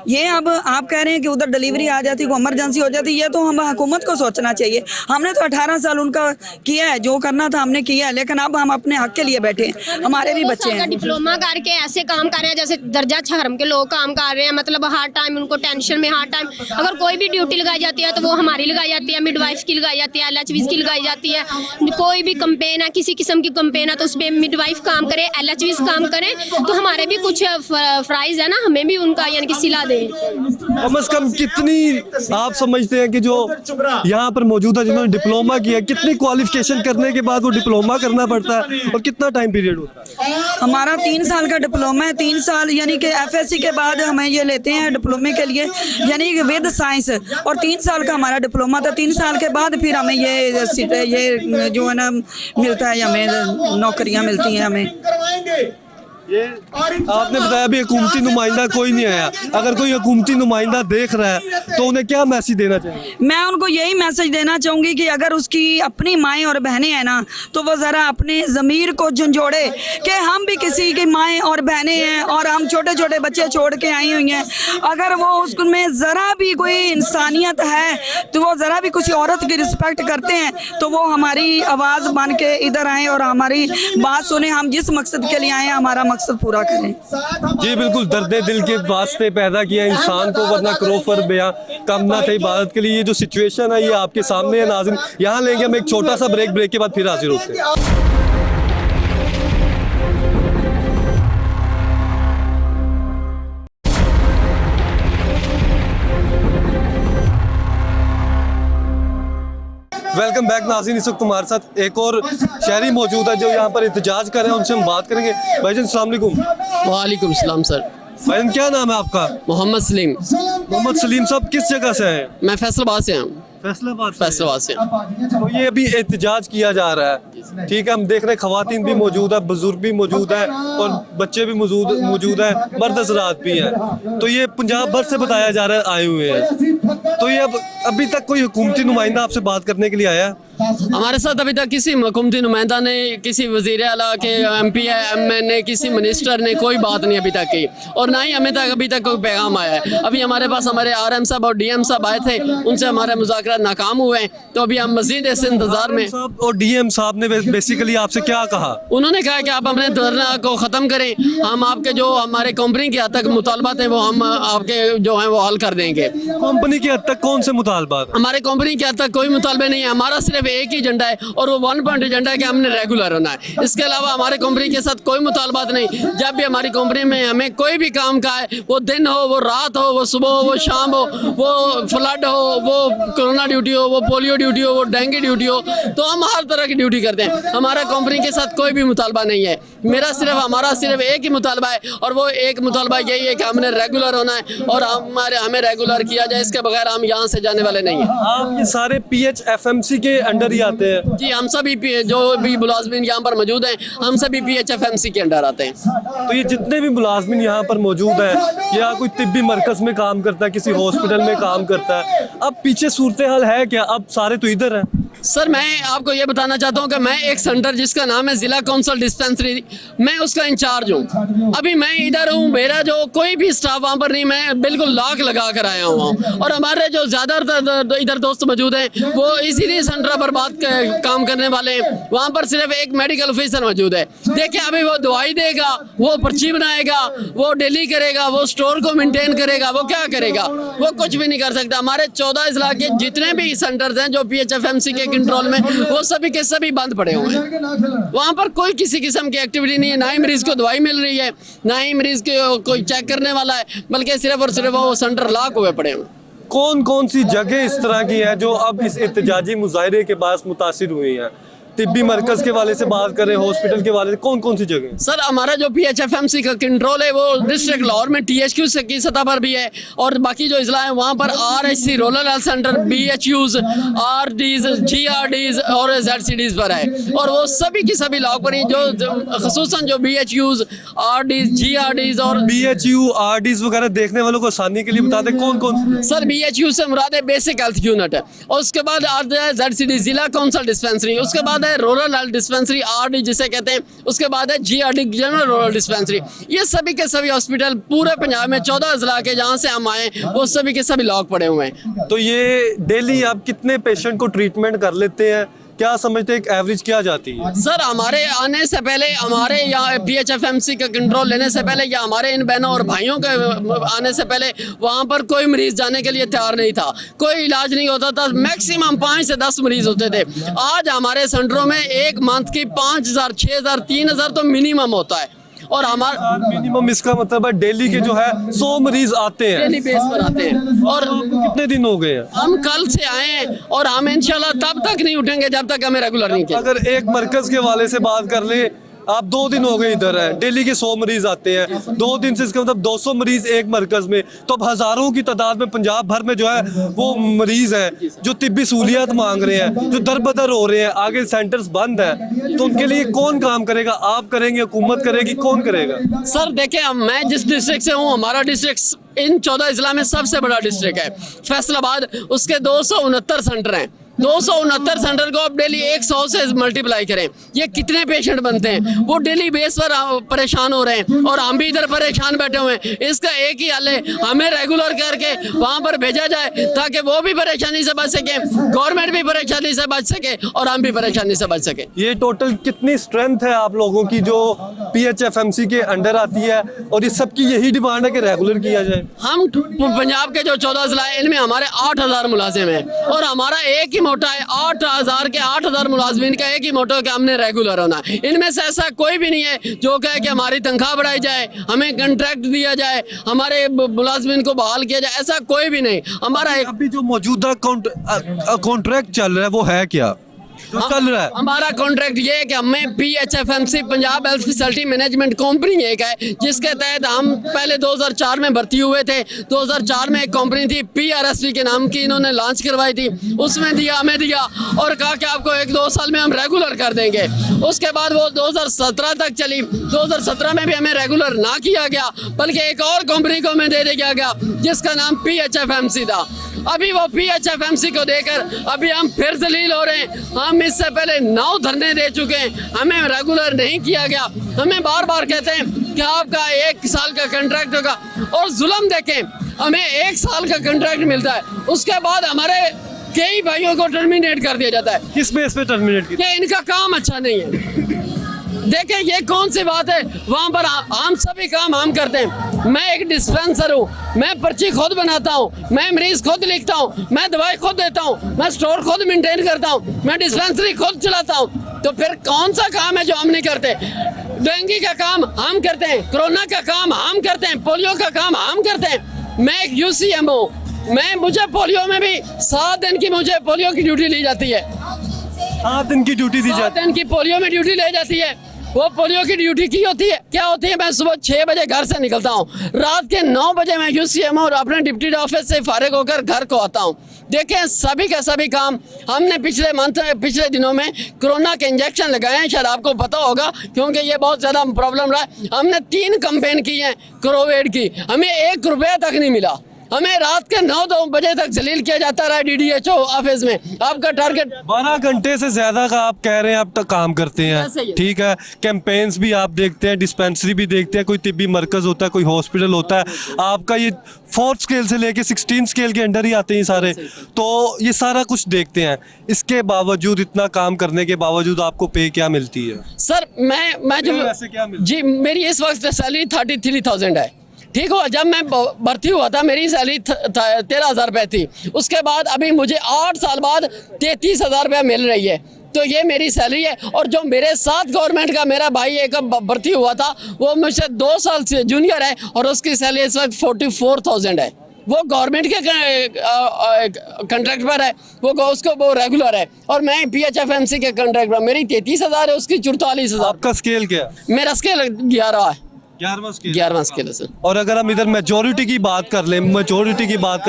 ये अब आप कह रहे हैं कि उधर डिलीवरी आ जाती, को इमरजेंसी हो जाती, ये तो हम हुकूमत को सोचना चाहिए। हमने तो 18 साल उनका किया है, जो करना था हमने किया है, लेकिन अब हम अपने हक के लिए बैठे हैं। हमारे भी बच्चे हैं, डिप्लोमा करके ऐसे काम कर रहे हैं जैसे दर्जा छहरम के लोग काम कर रहे हैं। मतलब हर टाइम उनको टेंशन में, हर टाइम अगर कोई भी ड्यूटी लगाई जाती है तो वो हमारी लगाई जाती है, मिडवाइफ की लगाई जाती है, LHVs की लगाई जाती है। कोई भी कंपेन है, किसी किस्म की कंपेन है, तो उस पर मिडवाइफ काम करे, LHVs काम करें, तो हमारे भी कुछ प्राइज है ना, हमें भी उनका यानी कि सिला दें। कम से कम कितनी आप समझते हैं कि जो यहाँ पर मौजूद है, जिन्होंने डिप्लोमा किया, कितनी क्वालिफिकेशन करने के बाद वो डिप्लोमा करना पड़ता है और कितना टाइम पीरियड होता है? हमारा 3 साल का डिप्लोमा है। 3 साल यानी कि FSC के बाद हमें ये लेते हैं डिप्लोमे के लिए, यानी कि विद साइंस, और 3 साल का हमारा डिप्लोमा था। 3 साल के बाद फिर हमें ये जो है ना मिलता है, हमें नौकरियां मिलती हैं हमें। ये आपने बताया अभी हुकूमती नुमाइंदा कोई नहीं आया, अगर कोई हुकूमती नुमाइंदा देख रहा है तो उन्हें क्या मैसेज देना चाहिए? मैं उनको यही मैसेज देना चाहूँगी कि अगर उसकी अपनी माएँ और बहनें हैं ना, तो वो ज़रा अपने ज़मीर को झंझोड़े कि हम भी किसी की माएँ और बहनें हैं, और हम छोटे छोटे बच्चे छोड़ के आई हुई हैं। अगर वो उसमें ज़रा भी कोई इंसानियत है, तो वो ज़रा भी किसी औरत की रिस्पेक्ट करते हैं, तो वो हमारी आवाज़ बन के इधर आएँ और हमारी बात सुने। हम जिस मकसद के लिए आए हैं, हमारा मकसद पूरा करें। जी बिल्कुल, दर्दे दिल के वास्ते पैदा किया इंसान को, वरना क्रोफर बयां कम ना थे इबादत के लिए। ये जो सिचुएशन है ये आपके सामने है नाज़रीन। यहाँ लेंगे हम एक छोटा सा ब्रेक के बाद फिर हाजिर होते हैं। वेलकम बैक नाज़रीन। इस वक्त हमारे साथ एक और शहरी मौजूद है जो यहाँ पर एहतजाज कर रहे हैं, उनसे हम बात करेंगे। भाईजान अस्सलाम वालेकुम। वालेकुम सलाम सर। भाईजान क्या नाम है आपका? मोहम्मद सलीम। मोहम्मद सलीम साहब किस जगह से हैं? मैं फैसलाबाद से हूँ। फैसलाबाद से। तो ये अभी एहतजाज किया जा रहा है, ठीक है, हम देख रहे हैं खवातीन भी मौजूद है, बुजुर्ग भी मौजूद है, और बच्चे भी मौजूद है, मर्द हज़रात भी हैं। तो ये पंजाब भर से बताया जा रहा है आए हुए हैं। तो ये अभी तक कोई हुकूमती नुमाइंदा आपसे बात करने के लिए आया? हमारे साथ अभी तक किसी हुकूमती नुमाइंदा ने, किसी वज़ीर आला के MP है, MN किसी मिनिस्टर ने कोई बात नहीं अभी तक की, और ना ही हमें तक अभी तक कोई पैगाम आया है। अभी हमारे पास हमारे RM साहब और DM साहब आए थे, उनसे हमारे मुज़ाकरात नाकाम हुए हैं, तो अभी हम मज़ीद ऐसे इंतजार में। और DM साहब ने बेसिकली आपसे क्या कहा? उन्होंने कहा कि आप अपने धरना को ख़त्म करें, हम आपके जो हमारे कंपनी के हद तक मुतालबात हैं वो हम आपके जो हैं वो हल कर देंगे। कंपनी के हद तक कौन से मुतालबात? हमारे कंपनी के हद तक कोई मुतालबे नहीं है, हमारा सिर्फ एक ही एजेंडा है, और वो 1 पॉइंट एजेंडा है कि हमने रेगुलर होना है। इसके अलावा हमारे कंपनी के साथ कोई मुतालबात नहीं। जब भी हमारी कंपनी में हमें कोई भी काम का है, वो दिन हो, वो रात हो, वो सुबह हो, वो शाम हो, वो फ्लड हो, वो कोरोना ड्यूटी हो, वो पोलियो ड्यूटी हो, वो डेंगू ड्यूटी हो, तो हम हर तरह की ड्यूटी करते हैं। हमारा कंपनी के साथ कोई भी मुतालबा नहीं है। हमारा सिर्फ एक ही मुतालबा है, और वो एक मुतालबा यही है कि हमने रेगुलर होना है, और हमें रेगुलर किया जाए, इसके बगैर हम यहाँ से जाने वाले नहीं हैं। आप ये सारे PHFMC के अंडर ही आते हैं? जी, हम सभी जो भी मुलाजमीन यहाँ पर मौजूद हैं, हम सभी PHFMC के अंडर आते हैं। तो ये जितने भी मुलाजमीन यहाँ पर मौजूद है, या कोई तिब्बी मरकज में काम करता है, किसी हॉस्पिटल में काम करता है, अब पीछे सूरत हाल है क्या? अब सारे तो इधर हैं। सर मैं आपको ये बताना चाहता हूँ कि मैं एक सेंटर जिसका नाम है जिला काउंसिल डिस्पेंसरी, मैं उसका इंचार्ज हूँ। अभी मैं इधर हूँ, मेरा जो कोई भी स्टाफ वहाँ पर नहीं, मैं बिल्कुल लाख लगा कर आया हुआ हूँ। और हमारे जो ज़्यादातर इधर दोस्त मौजूद हैं वो इसीलिए सेंटर पर काम करने वाले हैं। वहाँ पर सिर्फ एक मेडिकल ऑफिसर मौजूद है। देखिए अभी वो दवाई देगा, वो पर्ची बनाएगा, वो डेली करेगा, वो स्टोर को मेंटेन करेगा, वो क्या करेगा? वो कुछ भी नहीं कर सकता। हमारे 14 इजला के जितने भी सेंटर्स हैं जो PHFMC के कंट्रोल में, वो सभी के सभी बंद पड़े हुए हैं। वहाँ पर कोई किसी किस्म की एक्टिविटी नहीं है, ना ही मरीज को दवाई मिल रही है, ना ही मरीज को कोई चेक करने वाला है, बल्कि सिर्फ और सिर्फ वो सेंटर लॉक हुए पड़े हैं। कौन कौन सी जगह इस तरह की है जो अब इस एहतजाजी मुजाहरे के बाद मुतासिर हुई हैं? तिब्बी मरकज के वाले से बात करें, हॉस्पिटल के वाले से, कौन कौन सी जगह? सर हमारा जो PHFMC का कंट्रोल है वो डिस्ट्रिक्ट लाहौर में THQ की सतह पर भी है, और बाकी जो इजला है वहाँ पर RHC rural health centre, BHUs, RDs, GRDs और ZCDs पर है। और वो सभी की सभी लॉक पर हैं, जो खसूसन जो BHUs, RDs, GRDs और BHU, RDs वगैरह देखने वालों को आसानी के लिए बता दें कौन कौन? सर BHU से मुराद है बेसिक हेल्थ यूनिट है, और उसके बाद आता है ZCD जिला काउंसिल डिस्पेंसरी, उसके बाद रूरल हेल्थ डिस्पेंसरी RD जिसे कहते हैं, उसके बाद है GRD जनरल रूरल डिस्पेंसरी। ये सभी के सभी हॉस्पिटल पूरे पंजाब में 14 अजला के जहाँ से हम आए वो सभी के सभी लॉक पड़े हुए हैं। तो ये डेली आप कितने पेशेंट को ट्रीटमेंट कर लेते हैं? क्या समझते हैं एक एवरेज क्या जाती है? सर हमारे आने से पहले, हमारे यहाँ PHFMC का कंट्रोल लेने से पहले, या हमारे इन बहनों और भाइयों के आने से पहले वहाँ पर कोई मरीज जाने के लिए तैयार नहीं था, कोई इलाज नहीं होता था। मैक्सिमम 5 से 10 मरीज होते थे। आज हमारे सेंटरों में एक मंथ की 5,000, 6,000, 3,000 तो मिनिमम होता है। और हमारा मिनिमम इसका मतलब है डेली के जो है 100 मरीज आते हैं, डेली बेस पर आते हैं। और कितने दिन हो गए हैं? हम कल से आए हैं और हम इंशाल्लाह तब तक नहीं उठेंगे जब तक हमें रेगुलर नहीं किया। अगर एक मरकज के वाले से बात कर ले, आप 2 दिन हो गए इधर है, डेली के 100 मरीज आते हैं, 2 दिन से इसका मतलब 200 मरीज एक मरकज में, तो अब हजारों की तादाद में पंजाब भर में जो है वो मरीज हैं जो तिब्बी सहूलियत मांग रहे हैं, जो दर बदर हो रहे हैं, आगे सेंटर्स बंद है, तो उनके लिए कौन काम करेगा? आप करेंगे, हुकूमत करेगी, कौन करेगा? सर देखिए मैं जिस डिस्ट्रिक्ट से हूँ, हमारा डिस्ट्रिक्ट इन 14 इजला में सबसे बड़ा डिस्ट्रिक्ट है फैसलाबाद। उसके 269 सेंटर हैं। 269 सेंटर को आप डेली 100 से मल्टीप्लाई करें, ये कितने पेशेंट बनते हैं? वो डेली बेस पर परेशान हो रहे हैं, और हम भी इधर परेशान बैठे हुए हैं। इसका एक ही हल है, हमें रेगुलर करके वहाँ पर भेजा जाए ताकि वो भी परेशानी से बच सके, गवर्नमेंट भी परेशानी से बच सके, और हम भी परेशानी से बच सके। ये टोटल कितनी स्ट्रेंथ है आप लोगों की जो PHFMC के अंडर आती है, और ये सबकी यही डिमांड है कि रेगुलर किया जाए? हम पंजाब के जो 14 जिला है इनमें हमारे 8,000 मुलाजिम हैं, और हमारा एक ही मोटा है 8,000 के 8,000 मुलाजमीन का एक ही मोटो है कि हमने रेगुलर होना है। इनमें से ऐसा कोई भी नहीं है जो कहे कि हमारी तनख्वाह बढ़ाई जाए, हमें कॉन्ट्रैक्ट दिया जाए, हमारे मुलाजमीन को बहाल किया जाए, ऐसा कोई भी नहीं। हमारा अभी जो मौजूदा कॉन्ट्रैक्ट चल रहा है वो है क्या जो चल रहा है? हमारा कॉन्ट्रैक्ट ये है कि हमें PHFMC Punjab health facility management company एक है, जिसके तहत हम पहले 2004 में भर्ती हुए थे। 2004 में एक कंपनी थी PRSP के नाम की, इन्होंने लॉन्च करवाई थी, उसमें दिया, हमें दिया और कहा कि आपको 1-2 साल में हम रेगुलर कर देंगे। उसके बाद वो 2017 तक चली। 2017 में भी हमें रेगुलर ना किया गया, बल्कि एक और कंपनी को हमें दे दिया गया जिसका नाम PHFMC था। अभी वो PHFMC को देकर अभी हम फिर जलील हो रहे हैं। हम इससे पहले 9 धरने दे चुके हैं, हमें रेगुलर नहीं किया गया। हमें बार बार कहते हैं कि आपका 1 साल का कॉन्ट्रैक्ट होगा, और जुल्म देखें, हमें 1 साल का कॉन्ट्रैक्ट मिलता है, उसके बाद हमारे कई भाइयों को टर्मिनेट कर दिया जाता है। किस बेस पे टर्मिनेट किया? इनका काम अच्छा नहीं है। देखें ये कौन सी बात है, वहाँ पर हम सभी काम हम करते हैं। मैं एक डिस्पेंसर हूँ, मैं पर्ची खुद बनाता हूँ, मैं मरीज खुद लिखता हूँ, मैं दवाई खुद देता हूँ, मैं स्टोर खुद मेंटेन करता हूँ, मैं डिस्पेंसरी खुद चलाता हूँ। तो फिर कौन सा काम है जो हम नहीं करते? डेंगू का काम हम करते हैं, कोरोना का काम हम करते हैं, पोलियो का काम हम करते हैं। मैं एक UCM हूँ, मुझे पोलियो में भी 7 दिन की मुझे पोलियो की ड्यूटी ली जाती है। 7 दिन की ड्यूटी दी जाती है? 7 दिन की पोलियो में ड्यूटी ली जाती है। वो पोलियो की ड्यूटी की होती है, क्या होती है? मैं सुबह 6 बजे घर से निकलता हूँ, रात के 9 बजे मैं UCM और अपने डिप्टी ऑफिस से फारिग होकर घर को आता हूँ। देखें सभी का सभी काम हमने पिछले दिनों में कोरोना के इंजेक्शन लगाए हैं, शायद आपको पता होगा, क्योंकि ये बहुत ज़्यादा प्रॉब्लम रहा है। हमने 3 कैंपेन की हैं कोविड की, हमें 1 रुपया तक नहीं मिला। हमें रात के 9-2 बजे तक जलील किया जाता रहा DDHO ऑफिस में। आपका टारगेट 12 घंटे से ज्यादा का आप कह रहे हैं आप तक काम करते ऐसे ही हैं, है। ठीक है। कैंपेन्स भी आप देखते हैं, डिस्पेंसरी भी देखते हैं, कोई तिब्बी मरकज होता है, कोई हॉस्पिटल होता है। आपका ये 4th स्केल से लेके 16 स्केल के अंडर ही आते हैं सारे, तो ये सारा कुछ देखते हैं। इसके बावजूद, इतना काम करने के बावजूद आपको पे क्या मिलती है? सर मैं जो वैसे क्या मिलता है? जी मेरी इस वक्त सैलरी 33,000 है, ठीक हो। जब मैं भर्ती हुआ था मेरी सैलरी 13,000 रुपये थी। उसके बाद अभी मुझे 8 साल बाद 33,000 रुपये मिल रही है, तो ये मेरी सैलरी है। और जो मेरे साथ गवर्नमेंट का मेरा भाई एक भर्ती हुआ था, वो मुझसे 2 साल से जूनियर है और उसकी सैलरी इस वक्त 44,000 है। वो गवर्नमेंट के कॉन्ट्रैक्ट पर है, वो रेगुलर है। और मैं PHFMC के कॉन्ट्रैक्ट पर, मेरी 33,000 है, उसकी 44,000। आपका स्केल क्या है? मेरा स्केल 11 है, 11वां स्केल। 11वां स्केल है सर। और अगर हम इधर मेजोरिटी की बात कर लें, मेजोरिटी की बात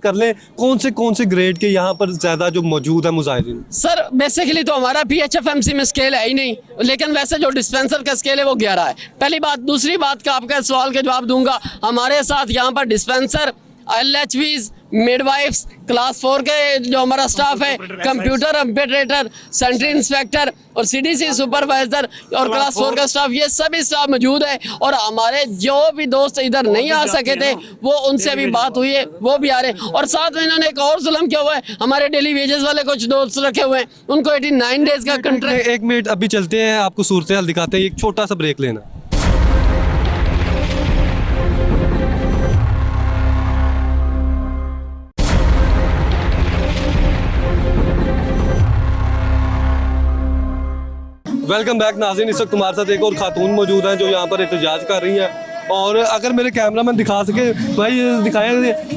कर लें, कौन से ग्रेड के यहाँ पर ज़्यादा जो मौजूद है मुजाहिदीन? सर बेसिकली तो हमारा PHFMC में स्केल है ही नहीं, लेकिन वैसे जो डिस्पेंसर का स्केल है वो 11 है, पहली बात। दूसरी बात का आपका सवाल के जवाब दूंगा, हमारे साथ यहाँ पर डिस्पेंसर, LHVs, मिडवाइफ्स, क्लास 4 के जो हमारा स्टाफ है, कंप्यूटर ऑपरेटर, सेंट्री इंस्पेक्टर और CDC सुपरवाइजर और क्लास 4 का स्टाफ, ये सभी स्टाफ मौजूद है। और हमारे जो भी दोस्त इधर नहीं आ सके थे, वो उनसे भी बात हुई है, वो भी आ रहे हैं। और साथ में इन्होंने एक और जुल्म किया हुआ है, हमारे डेली वेजेस वाले कुछ दोस्त रखे हुए हैं, उनको 89 डेज का कंट्रैक्ट। 1 मिनट अभी चलते हैं, आपको सूरत हाल दिखाते हैं, एक छोटा सा ब्रेक लेना। वेलकम बैक नाज़रीन, इस वक्त तुम्हारे साथ एक और खातून मौजूद हैं जो यहाँ पर एहतजाज कर रही हैं। और अगर मेरे कैमरामैन दिखा सके भाई, ये दिखाया,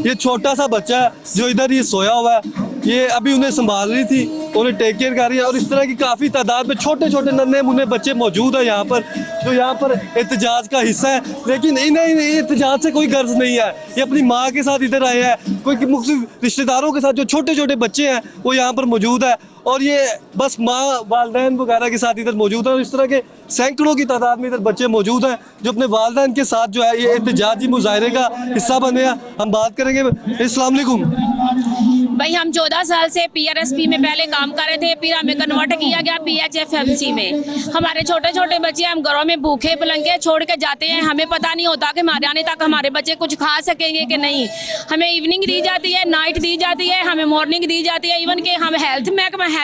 ये छोटा सा बच्चा है जो इधर ये सोया हुआ है, ये अभी उन्हें संभाल रही थी, उन्हें टेक केयर कर रही है। और इस तरह की काफ़ी तादाद में छोटे छोटे नन्हे मुन्ने बच्चे मौजूद हैं यहाँ पर, जो यहाँ पर एहतजाज का हिस्सा है। लेकिन इन्हें एहतजाज से कोई गर्ज नहीं है, ये अपनी माँ के साथ इधर आए हैं, कोई मुख्तलिफ रिश्तेदारों के साथ जो छोटे छोटे बच्चे हैं वो यहाँ पर मौजूद है। और ये बस माँ, वालदैन वगैरह के साथ इधर मौजूद है। और इस तरह के सैकड़ों की तादाद में इधर बच्चे मौजूद हैं जो अपने वालदैन के साथ जो है ये एहतजाजी मुजाहरे का हिस्सा बने हैं। हम बात करेंगे। अस्सलाम वालेकुम भाई, हम 14 साल से PRSP में पहले काम कर रहे थे, फिर हमें कन्वर्ट किया गया PHFMC में। हमारे छोटे छोटे बच्चे हम घरों में भूखे पलंगे छोड़ के जाते हैं, हमें पता नहीं होता कि हमारे आने तक हमारे बच्चे कुछ खा सकेंगे कि नहीं। हमें इवनिंग दी जाती है, नाइट दी जाती है, हमें मॉर्निंग दी जाती है। इवन कि हम हेल्थ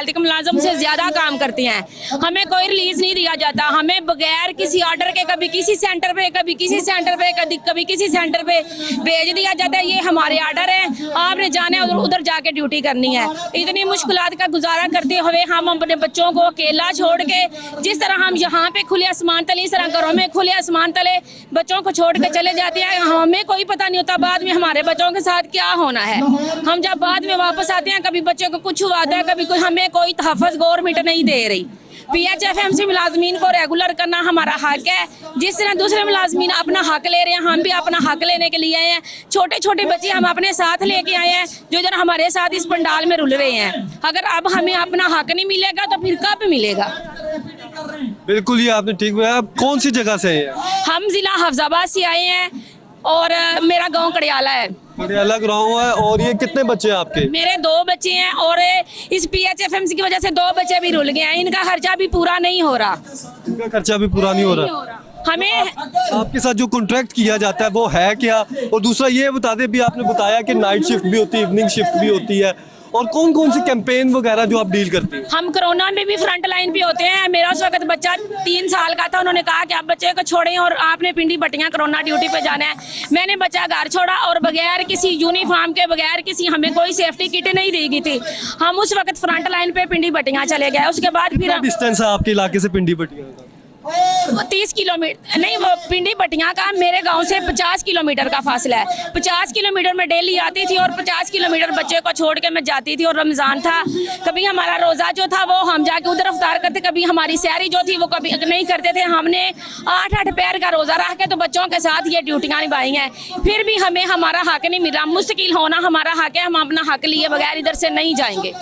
के मुलाजम से ज़्यादा काम करते हैं, हमें कोई रिलीज नहीं दिया जाता। हमें बगैर किसी ऑर्डर के कभी किसी सेंटर पे, कभी किसी सेंटर पे, कभी किसी सेंटर पे भेज दिया जाता है। ये हमारे ऑर्डर है, आपने जाने उधर जाके ड्यूटी करनी है। इतनी मुश्किलात का गुजारा करते हुए हम अपने बच्चों को अकेला छोड़ के, जिस तरह हम यहाँ पे खुले आसमान तले, इस तरह घरों में खुले आसमान तले बच्चों को छोड़ के चले जाते हैं। हमें कोई पता नहीं होता बाद में हमारे बच्चों के साथ क्या होना है। हम जब बाद में वापस आते हैं, कभी बच्चों को कुछ हुआ है, कभी कोई, हमें कोई तहफ़्फ़ुज़ गवर्नमेंट नहीं दे रही। PHFMC मुलाजमीन को रेगुलर करना हमारा हक है। जिस तरह दूसरे मुलाजमीन अपना हक ले रहे हैं, हम भी अपना हक लेने के लिए आए हैं। छोटे छोटे बच्चे हम अपने साथ लेके आए हैं जो इधर हमारे साथ इस पंडाल में रुल रहे हैं। अगर अब हमें अपना हक नहीं मिलेगा तो फिर कब मिलेगा? बिल्कुल, ये आपने ठीक बताया। आप कौन सी जगह से हैं? हम जिला हफ्जाबाद से आए हैं और मेरा गांव कड़ियाला है। कड़ियाला गाँव है। और ये कितने बच्चे हैं आपके? मेरे 2 बच्चे हैं और इस PHFMC की वजह से 2 बच्चे भी रुल गए हैं। इनका खर्चा भी पूरा नहीं हो रहा। इनका खर्चा भी पूरा नहीं हो रहा। हमें आपके साथ जो कॉन्ट्रैक्ट किया जाता है वो है क्या? और दूसरा ये बता दें, भी आपने बताया कि नाइट शिफ्ट भी होती है, इवनिंग शिफ्ट भी होती है, और कौन कौन सी कैंपेन वगैरह जो आप डील करते हैं? हम कोरोना में भी फ्रंट लाइन पे होते हैं। मेरा उस वक्त बच्चा 3 साल का था, उन्होंने कहा कि आप बच्चे को छोड़ें और आपने पिंडी बटियां कोरोना ड्यूटी पे जाना है। मैंने बच्चा घर छोड़ा और बगैर किसी यूनिफॉर्म के, बगैर किसी, हमें कोई सेफ्टी किट नहीं दी गई थी। हम उस वक्त फ्रंट लाइन पे पिंडी बटियां चले गए। उसके बाद फिर डिस्टेंस है आपके इलाके से पिंडी बटियां का? 30 किलोमीटर नहीं, वो पिंडी बटियां का मेरे गांव से 50 किलोमीटर का फासला है। 50 किलोमीटर में डेली आती थी और 50 किलोमीटर बच्चे को छोड़ के मैं जाती थी। और रमज़ान था, कभी हमारा रोज़ा जो था वो हम जाके उधर अफ्तार करते, कभी हमारी सैरी जो थी वो कभी नहीं करते थे। हमने 8-8 पैर का रोज़ा रख के तो बच्चों के साथ ये ड्यूटियाँ निभाई हैं, फिर भी हमें हमारा हक नहीं मिला। मुस्तकिल होना हमारा हक है, हम अपना हक लिए बगैर इधर से नहीं जाएंगे।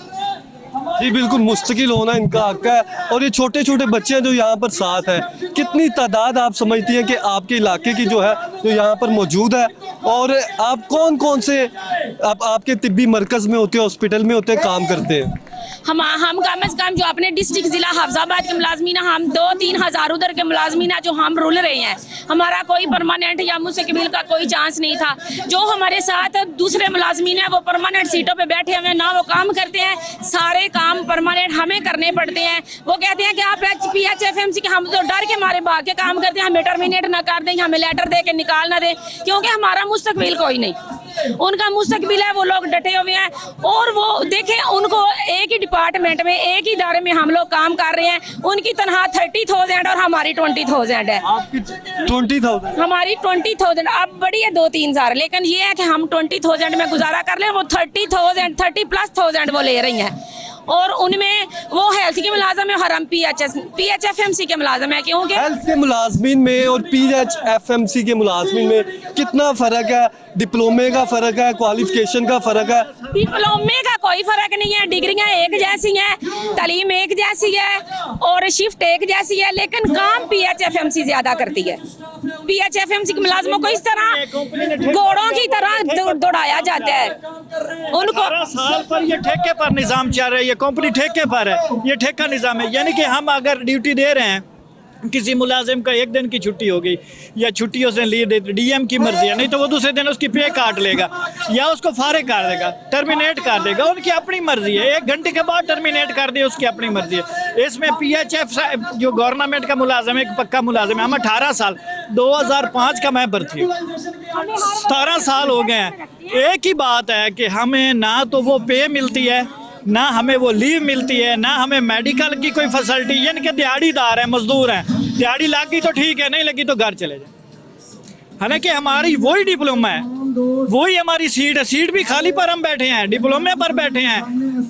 जी बिल्कुल, मुस्तकिल होना इनका हक है। और ये छोटे छोटे बच्चे हैं जो यहाँ पर साथ हैं, कितनी तादाद आप समझती हैं कि आपके इलाके की जो है जो यहाँ पर मौजूद है? और आप कौन कौन से आपके तिब्बी मरकज़ में होते हैं, हॉस्पिटल में होते हैं, काम करते हैं? हम कम से कम जो अपने डिस्ट्रिक्ट ज़िला हाफजाबाद के मुलाजमीन, हम 2-3 हज़ार उधर के मुलाजमीन जो हम रुल रहे हैं, हमारा कोई परमानेंट या मुस्तकबिल का कोई चांस नहीं था। जो हमारे साथ दूसरे मुलाजमीन हैं वो परमानेंट सीटों पे बैठे हुए ना वो काम करते हैं, सारे काम परमानेंट हमें करने पड़ते हैं। वो कहते हैं कि आप PHFMC के, हम तो डर के मारे भाग के काम करते हैं, हमें टर्मिनेट ना कर दें, हमें लेटर दे के निकाल ना दें, क्योंकि हमारा मुस्तकबिल कोई नहीं, उनका मुस्तकबिल है। वो लोग डटे हुए हैं और वो देखें, उनको एक ही डिपार्टमेंट में, एक ही इदारे में हम लोग काम कर रहे हैं, उनकी तनख्वाह 30,000 और हमारी 20,000 है। आपकी 20,000? हमारी 20,000 अब बड़ी है 2-3 हज़ार, लेकिन ये है कि हम 20,000 में गुजारा कर लें, वो 30,000+ वो ले रही हैं। और उनमें वो हेल्थ के मुलाजम है और हम PHFMC के मुलाजम है, क्योंकि हेल्थ के मुलाजमीन में और PHFMC के मुलाजमीन में कितना फ़र्क है? डिप्लोमे का फ़र्क है, क्वालिफिकेशन का फ़र्क है? डिप्लोमे का कोई फ़र्क नहीं है, डिग्रियां एक जैसी हैं, तालीम एक जैसी है और शिफ्ट एक जैसी है, लेकिन काम PHFMC ज़्यादा करती है। PHFMC के मुलाजमों को इस तरह घोड़ों की तरह दौड़ाया जाता है। उनको 12 साल पर ये ठेके पर निज़ाम चल रहा है, ये कंपनी ठेके पर है, ये ठेका निज़ाम है। यानी कि हम अगर ड्यूटी दे रहे हैं, किसी मुलाजिम का एक दिन की छुट्टी हो गई या छुट्टियों से लीव दे, DM की मर्जी है, नहीं तो वो दूसरे दिन उसकी पे काट लेगा या उसको फारिग कर देगा, टर्मिनेट कर देगा, उनकी अपनी मर्जी है। 1 घंटे के बाद टर्मिनेट कर दे, उसकी अपनी मर्जी है। इसमें PHF जो गवर्नमेंट का मुलाजिम है, एक पक्का मुलाजिम है, हम 18 साल 2005 का मैं भर्ती हूँ, 17 साल हो गए हैं। एक ही बात है कि हमें ना तो वो पे मिलती है, ना हमें वो लीव मिलती है, ना हमें मेडिकल की कोई फैसिलिटी। यानी कि दिहाड़ीदार हैं, मजदूर हैं, दिहाड़ी लगी तो ठीक है, नहीं लगी तो घर चले जाए। हालांकि हमारी वही डिप्लोमा है, वही हमारी सीट है, सीट भी खाली पर हम बैठे हैं, डिप्लोमे पर बैठे हैं,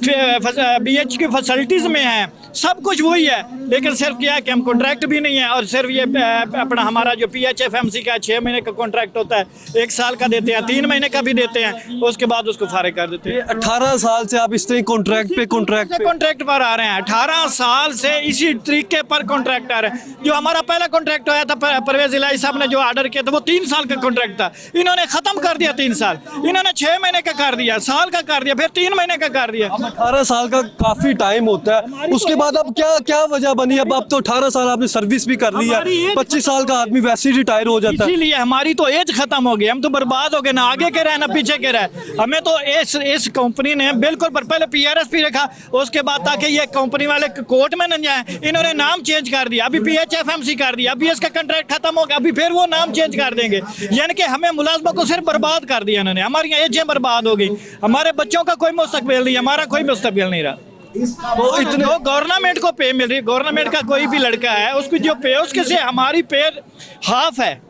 BH की फैसिलिटीज़ में हैं, सब कुछ वही है। लेकिन सिर्फ क्या है कि हम कॉन्ट्रैक्ट भी नहीं है, और सिर्फ ये अपना हमारा जो PHFMC का 6 महीने का कॉन्ट्रैक्ट होता है, 1 साल का देते हैं, 3 महीने का भी देते हैं, उसके बाद उसको फारिग कर देते हैं। 18 साल से आप इस तरह कॉन्ट्रैक्ट पर आ रहे हैं, 18 साल से इसी तरीके पर कॉन्ट्रैक्ट आ रहे हैं। जो हमारा पहला कॉन्ट्रैक्ट आया था, परवेज इलाही साहब ने जो ऑर्डर किया था, वो 3 साल का कॉन्ट्रैक्ट था, इन्होंने ख़त्म कर दिया 3 साल, इन्होंने 6 महीने का कर दिया, साल का कर दिया, फिर 3 महीने का कर दिया। 18 साल का काफ़ी टाइम होता है, उसके बाद अब क्या वजह बनी? अब आप तो 18 साल आपने सर्विस भी कर ली है, 25 साल का आदमी वैसे ही रिटायर हो जाता है। इसीलिए हमारी तो एज खत्म हो गई, हम तो बर्बाद हो गए, ना आगे के रहे ना पीछे के रहे। हमें तो इस कंपनी ने बिल्कुल पहले PRSP रखा, उसके बाद ताकि ये कंपनी वाले कोर्ट में न जाए, इन्होंने नाम चेंज कर दिया, अभी PHFMC कर दिया, अभी इसका कॉन्ट्रैक्ट खत्म हो गया, अभी फिर वो नाम चेंज कर देंगे। यानी कि हमें मुलाजमों को सिर्फ बर्बाद कर दिया इन्होंने, हमारी एजें बर्बाद हो गई, हमारे बच्चों का कोई मुस्तकबिल नहीं, हमारा कोई मुस्तकबिल नहीं रहा। तो इतने गवर्नमेंट को पे मिल रही है, गवर्नमेंट का कोई भी लड़का है उसको जो पे, उसके से हमारी पे हाफ है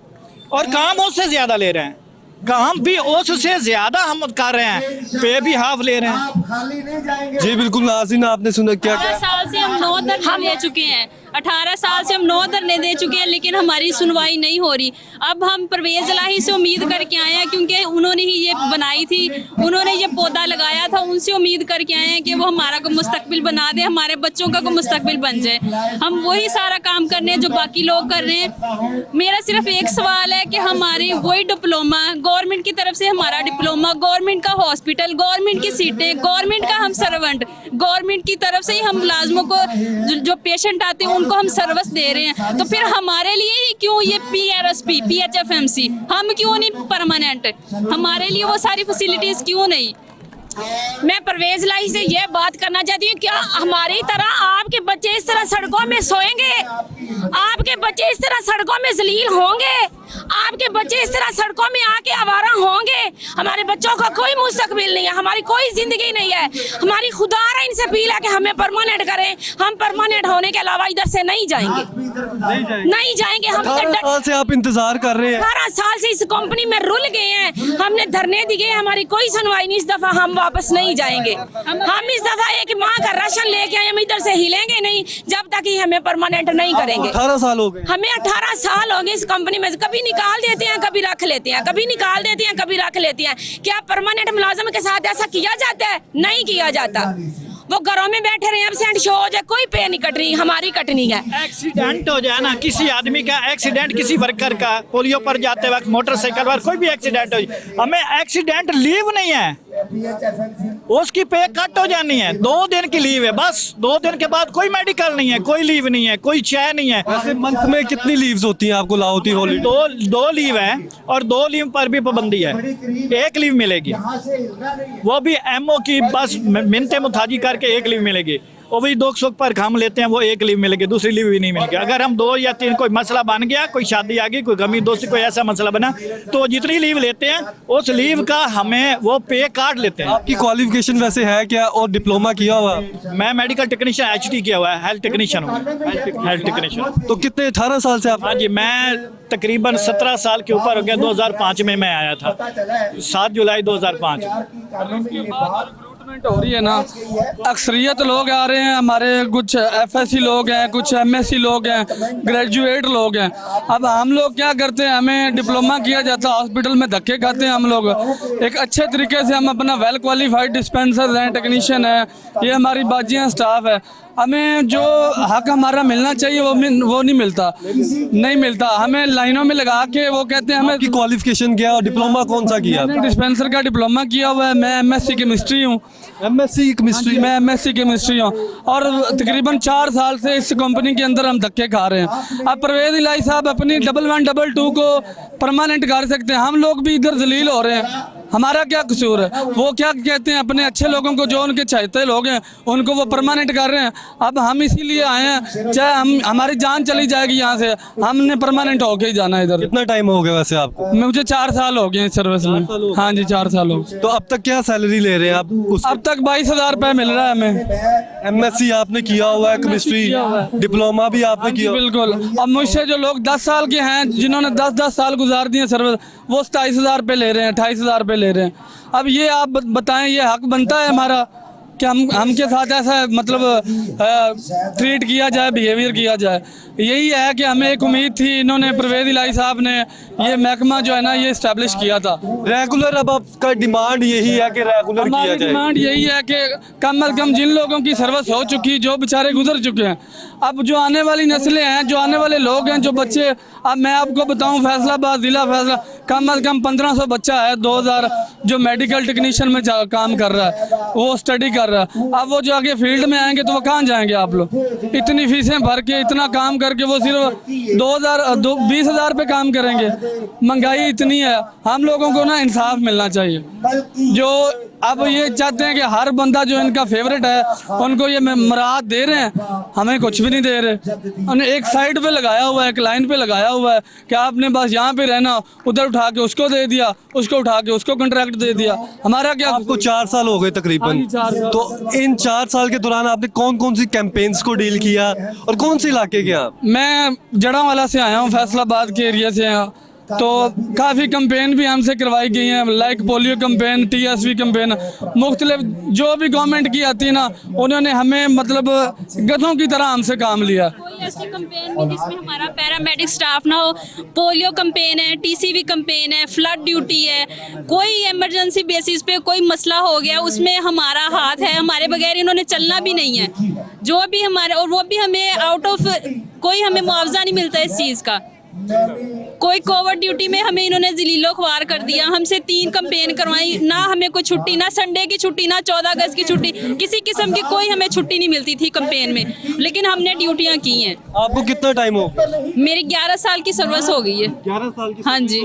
और काम उससे ज़्यादा ले रहे हैं, काम भी उससे ज़्यादा हम कर रहे हैं, पे भी हाफ ले रहे हैं। जी बिल्कुल नाज़रीन, आपने सुना क्या 18 साल से हम 9 धरने दे चुके हैं, 18 साल से हम 9 धरने दे चुके हैं, लेकिन हमारी सुनवाई नहीं हो रही। अब हम परवेज इलाही से उम्मीद करके आए हैं, क्योंकि उन्होंने ही ये बनाई थी, उन्होंने ये पौधा लगाया था, उनसे उम्मीद करके आए हैं कि वो हमारा को मुस्तकबिल बना दे, हमारे बच्चों का को मुस्तकबिल बन जाए। हम वही सारा काम कर रहे हैं जो बाकी लोग कर रहे हैं। मेरा सिर्फ एक सवाल है कि हमारे वही डिप्लोमा, गवर्नमेंट की तरफ से हमारा डिप्लोमा, गवर्नमेंट का हॉस्पिटल, गवर्नमेंट की सीटें, गवर्नमेंट का हम सर्वेंट, गवर्नमेंट की तरफ से ही हम मुलाजमों को जो पेशेंट आते हैं उनको हम सर्विस दे रहे हैं, तो फिर हमारे लिए ही क्यों ये PRSP PHFMC, हम क्यों नहीं परमानेंट, हमारे लिए वो सारी फैसिलिटीज क्यों नहीं? मैं परवेज इलाही से ये बात करना चाहती हूँ, क्या हमारी तरह आपके बच्चे इस तरह सड़कों में सोएंगे? आपके बच्चे इस तरह सड़कों में जलील होंगे? आपके बच्चे इस तरह सड़कों में आके आवारा होंगे? हमारे बच्चों का कोई मुस्तकबिल नहीं है, हमारी कोई जिंदगी नहीं है। हमारी खुदारा इनसे अपील है कि हमें परमानेंट करें, हम परमानेंट होने के अलावा इधर से नहीं जाएंगे, नहीं जाएंगे। हम 18 साल से आप इंतजार कर रहे हैं, 18 साल से इस कंपनी में रुल गए हैं, हमने धरने दिए, हमारी कोई सुनवाई नहीं। इस दफा हम वापस नहीं जाएंगे, हम इस दफा एक माँ का राशन लेके आए, हम इधर से हिलेंगे नहीं जब तक ही हमें परमानेंट नहीं करेंगे। 18 साल हो गए, हमें 18 साल हो गए इस कंपनी में, कभी निकाल देते हैं, कभी रख लेते हैं, कभी निकाल देते हैं, कभी रख लेते हैं। क्या परमानेंट मुलाजिम के साथ ऐसा किया जाता है? नहीं किया जाता। वो घरों में बैठे रहे, एब्सेंट शो हो जाए, कोई पे नहीं कट रही, हमारी कटनी है। एक्सीडेंट हो जाए ना, किसी आदमी का एक्सीडेंट, किसी वर्कर का पोलियो पर जाते वक्त, मोटरसाइकिल पर कोई भी एक्सीडेंट हो जाए, हमें एक्सीडेंट लीव नहीं है, उसकी पे कट हो जानी है। 2 दिन की लीव है बस, 2 दिन के बाद कोई मेडिकल नहीं है, कोई लीव नहीं है, कोई चाय नहीं है। वैसे मंथ में कितनी लीव्स होती हैं आपको लाहौती हॉलीडे? दो लीव है और 2 लीव पर भी पाबंदी है। 1 लीव मिलेगी, वो भी एमओ की बस मिन्नतें मुताजी करके 1 लीव मिलेगी। वो भी 200 पर हम लेते हैं, वो 1 लीव मिलेगी, दूसरी लीव भी नहीं मिलेगी। अगर हम 2 या 3 कोई मसला बन गया, कोई शादी आ गई, कोई गमी दोस्ती, कोई ऐसा मसला बना, तो जितनी लीव लेते हैं उस लीव का हमें वो पे काट लेते हैं। आपकी क्वालिफिकेशन वैसे है क्या और डिप्लोमा किया हुआ? मैं मेडिकल टेक्नीशियन HD किया हुआ है, हेल्थ टेक्नीशियन हूँ, हेल्थ टेक्नीशियन। तो कितने 18 साल से आप? हाँ जी, मैं तकरीबन 17 साल के ऊपर हो गया। 2005 में मैं आया था, 7 जुलाई 2005। हो रही है ना, अक्सरियत लोग आ रहे हैं हमारे, कुछ FSC लोग हैं, कुछ MSc लोग हैं, ग्रेजुएट लोग हैं। अब हम लोग क्या करते हैं, हमें डिप्लोमा किया जाता है, हॉस्पिटल में धक्के खाते हैं हम लोग। एक अच्छे तरीके से हम अपना वेल क्वालिफाइड डिस्पेंसर हैं, टेक्नीशियन है, ये हमारी बाजियाँ स्टाफ है, हमें जो हक हमारा मिलना चाहिए वो नहीं मिलता। हमें लाइनों में लगा के वो कहते हैं हमें। आपकी क्वालिफिकेशन क्या और डिप्लोमा कौन सा किया? मैंने डिस्पेंसर का डिप्लोमा किया हुआ है, मैं MSc केमिस्ट्री हूँ। मैं MSc केमिस्ट्री हूँ और तकरीबन 4 साल से इस कंपनी के अंदर हम धक्के खा रहे हैं। अब परवेज इलाही साहब अपनी 1122 को परमानेंट कर सकते हैं, हम लोग भी इधर जलील हो रहे हैं, हमारा क्या कसूर है? वो क्या कहते हैं, अपने अच्छे लोगों को, जो उनके चाहते लोग हैं, उनको वो परमानेंट कर रहे हैं। अब हम इसीलिए आए हैं, चाहे हमारी जान चली जाएगी यहाँ से, हमने परमानेंट होके ही जाना है इधर। कितना टाइम हो गया वैसे आपको? मुझे 4 साल हो गए सर्विस में। हाँ जी, 4 साल हो गए। तो अब तक क्या सैलरी ले रहे हैं आप? अब तक 22,000 रुपये मिल रहा है हमें। MSc आपने किया हुआ है, केमिस्ट्री, डिप्लोमा भी आपने किया? बिल्कुल। अब मुझसे जो लोग 10 साल के हैं, जिन्होंने 10-10 साल गुजार दिए सर्विस, वो 27,000 रुपये ले रहे हैं, 28,000 रुपये ले रहे हैं। अब ये आप बताएं, ये हक बनता है हमारा कि हम के साथ ऐसा मतलब ट्रीट किया जाए, बिहेवियर किया जाए? यही है कि हमें एक उम्मीद थी, इन्होंने परवेज इलाही साहब ने ये महकमा जो है ना, ये इस्टेब्लिश किया था रेगुलर। अब आपका डिमांड यही है कि रेगुलर किया जाए? डिमांड यही है कि कम अज कम जिन लोगों की सर्विस हो चुकी, जो बेचारे गुजर चुके हैं, अब जो आने वाली नस्लें हैं, जो आने वाले लोग हैं, जो बच्चे, अब मैं आपको बताऊं, फैसलाबाद जिला फैसला कम अज कम 1500 बच्चा है 2000 जो मेडिकल टेक्नीशियन में काम कर रहा है, वो स्टडी कर रहा है। अब वो जो आगे फील्ड में आएंगे तो वो कहाँ जाएंगे? आप लोग इतनी फीसें भर के, इतना काम करके, वो सिर्फ 20,000 रुपये काम करेंगे। महंगाई इतनी है, हम लोगों को ना इंसाफ मिलना चाहिए। जो अब ये चाहते हैं कि हर बंदा जो इनका फेवरेट है, उनको ये मराहत दे रहे हैं, हमें कुछ भी नहीं दे रहे। उन्हें एक साइड पे लगाया हुआ है, एक लाइन पे लगाया हुआ है कि आपने बस यहाँ पे रहना, उधर उठा के उसको दे दिया, उसको उठा के उसको कॉन्ट्रैक्ट दे दिया। हमारा क्या? आपको 4 साल हो गए तकरीबन। तो इन 4 साल के दौरान आपने कौन कौन सी कैंपेन्स को डील किया और कौन से इलाके के? आप? मैं जड़ावाला से आया हूँ, फैसलाबाद के एरिया से। तो काफ़ी कंपेन भी हमसे करवाई गई हैं, like polio campaign, TSV campaign, मुख्तलिफ जो भी गवर्नमेंट की आती है ना, उन्होंने हमें मतलब गधों की तरह हमसे काम लिया। कोई ऐसी कंपेन भी जिसमें हमारा पैरामेडिक स्टाफ ना हो, पोलियो कंपेन है, TCV कंपेन है, फ्लड ड्यूटी है, कोई इमरजेंसी बेसिस पे कोई मसला हो गया, उसमें हमारा हाथ है, हमारे बगैर इन्होंने चलना भी नहीं है। जो भी हमारे, और वो भी हमें आउट ऑफ कोई हमें मुआवजा नहीं मिलता इस चीज़ का। कोई कोविड ड्यूटी में हमें इन्होंने जलीलो ख्वार कर दिया, हमसे 3 कंपेन करवाई, ना हमें कोई छुट्टी, ना संडे की छुट्टी, ना 14 अगस्त की छुट्टी, किसी किस्म की कोई हमें छुट्टी नहीं मिलती थी कंपेन में, लेकिन हमने ड्यूटियां की हैं। आपको कितना टाइम हो? मेरी 11 साल की सर्विस हो गई है। 11 साल की? हाँ जी।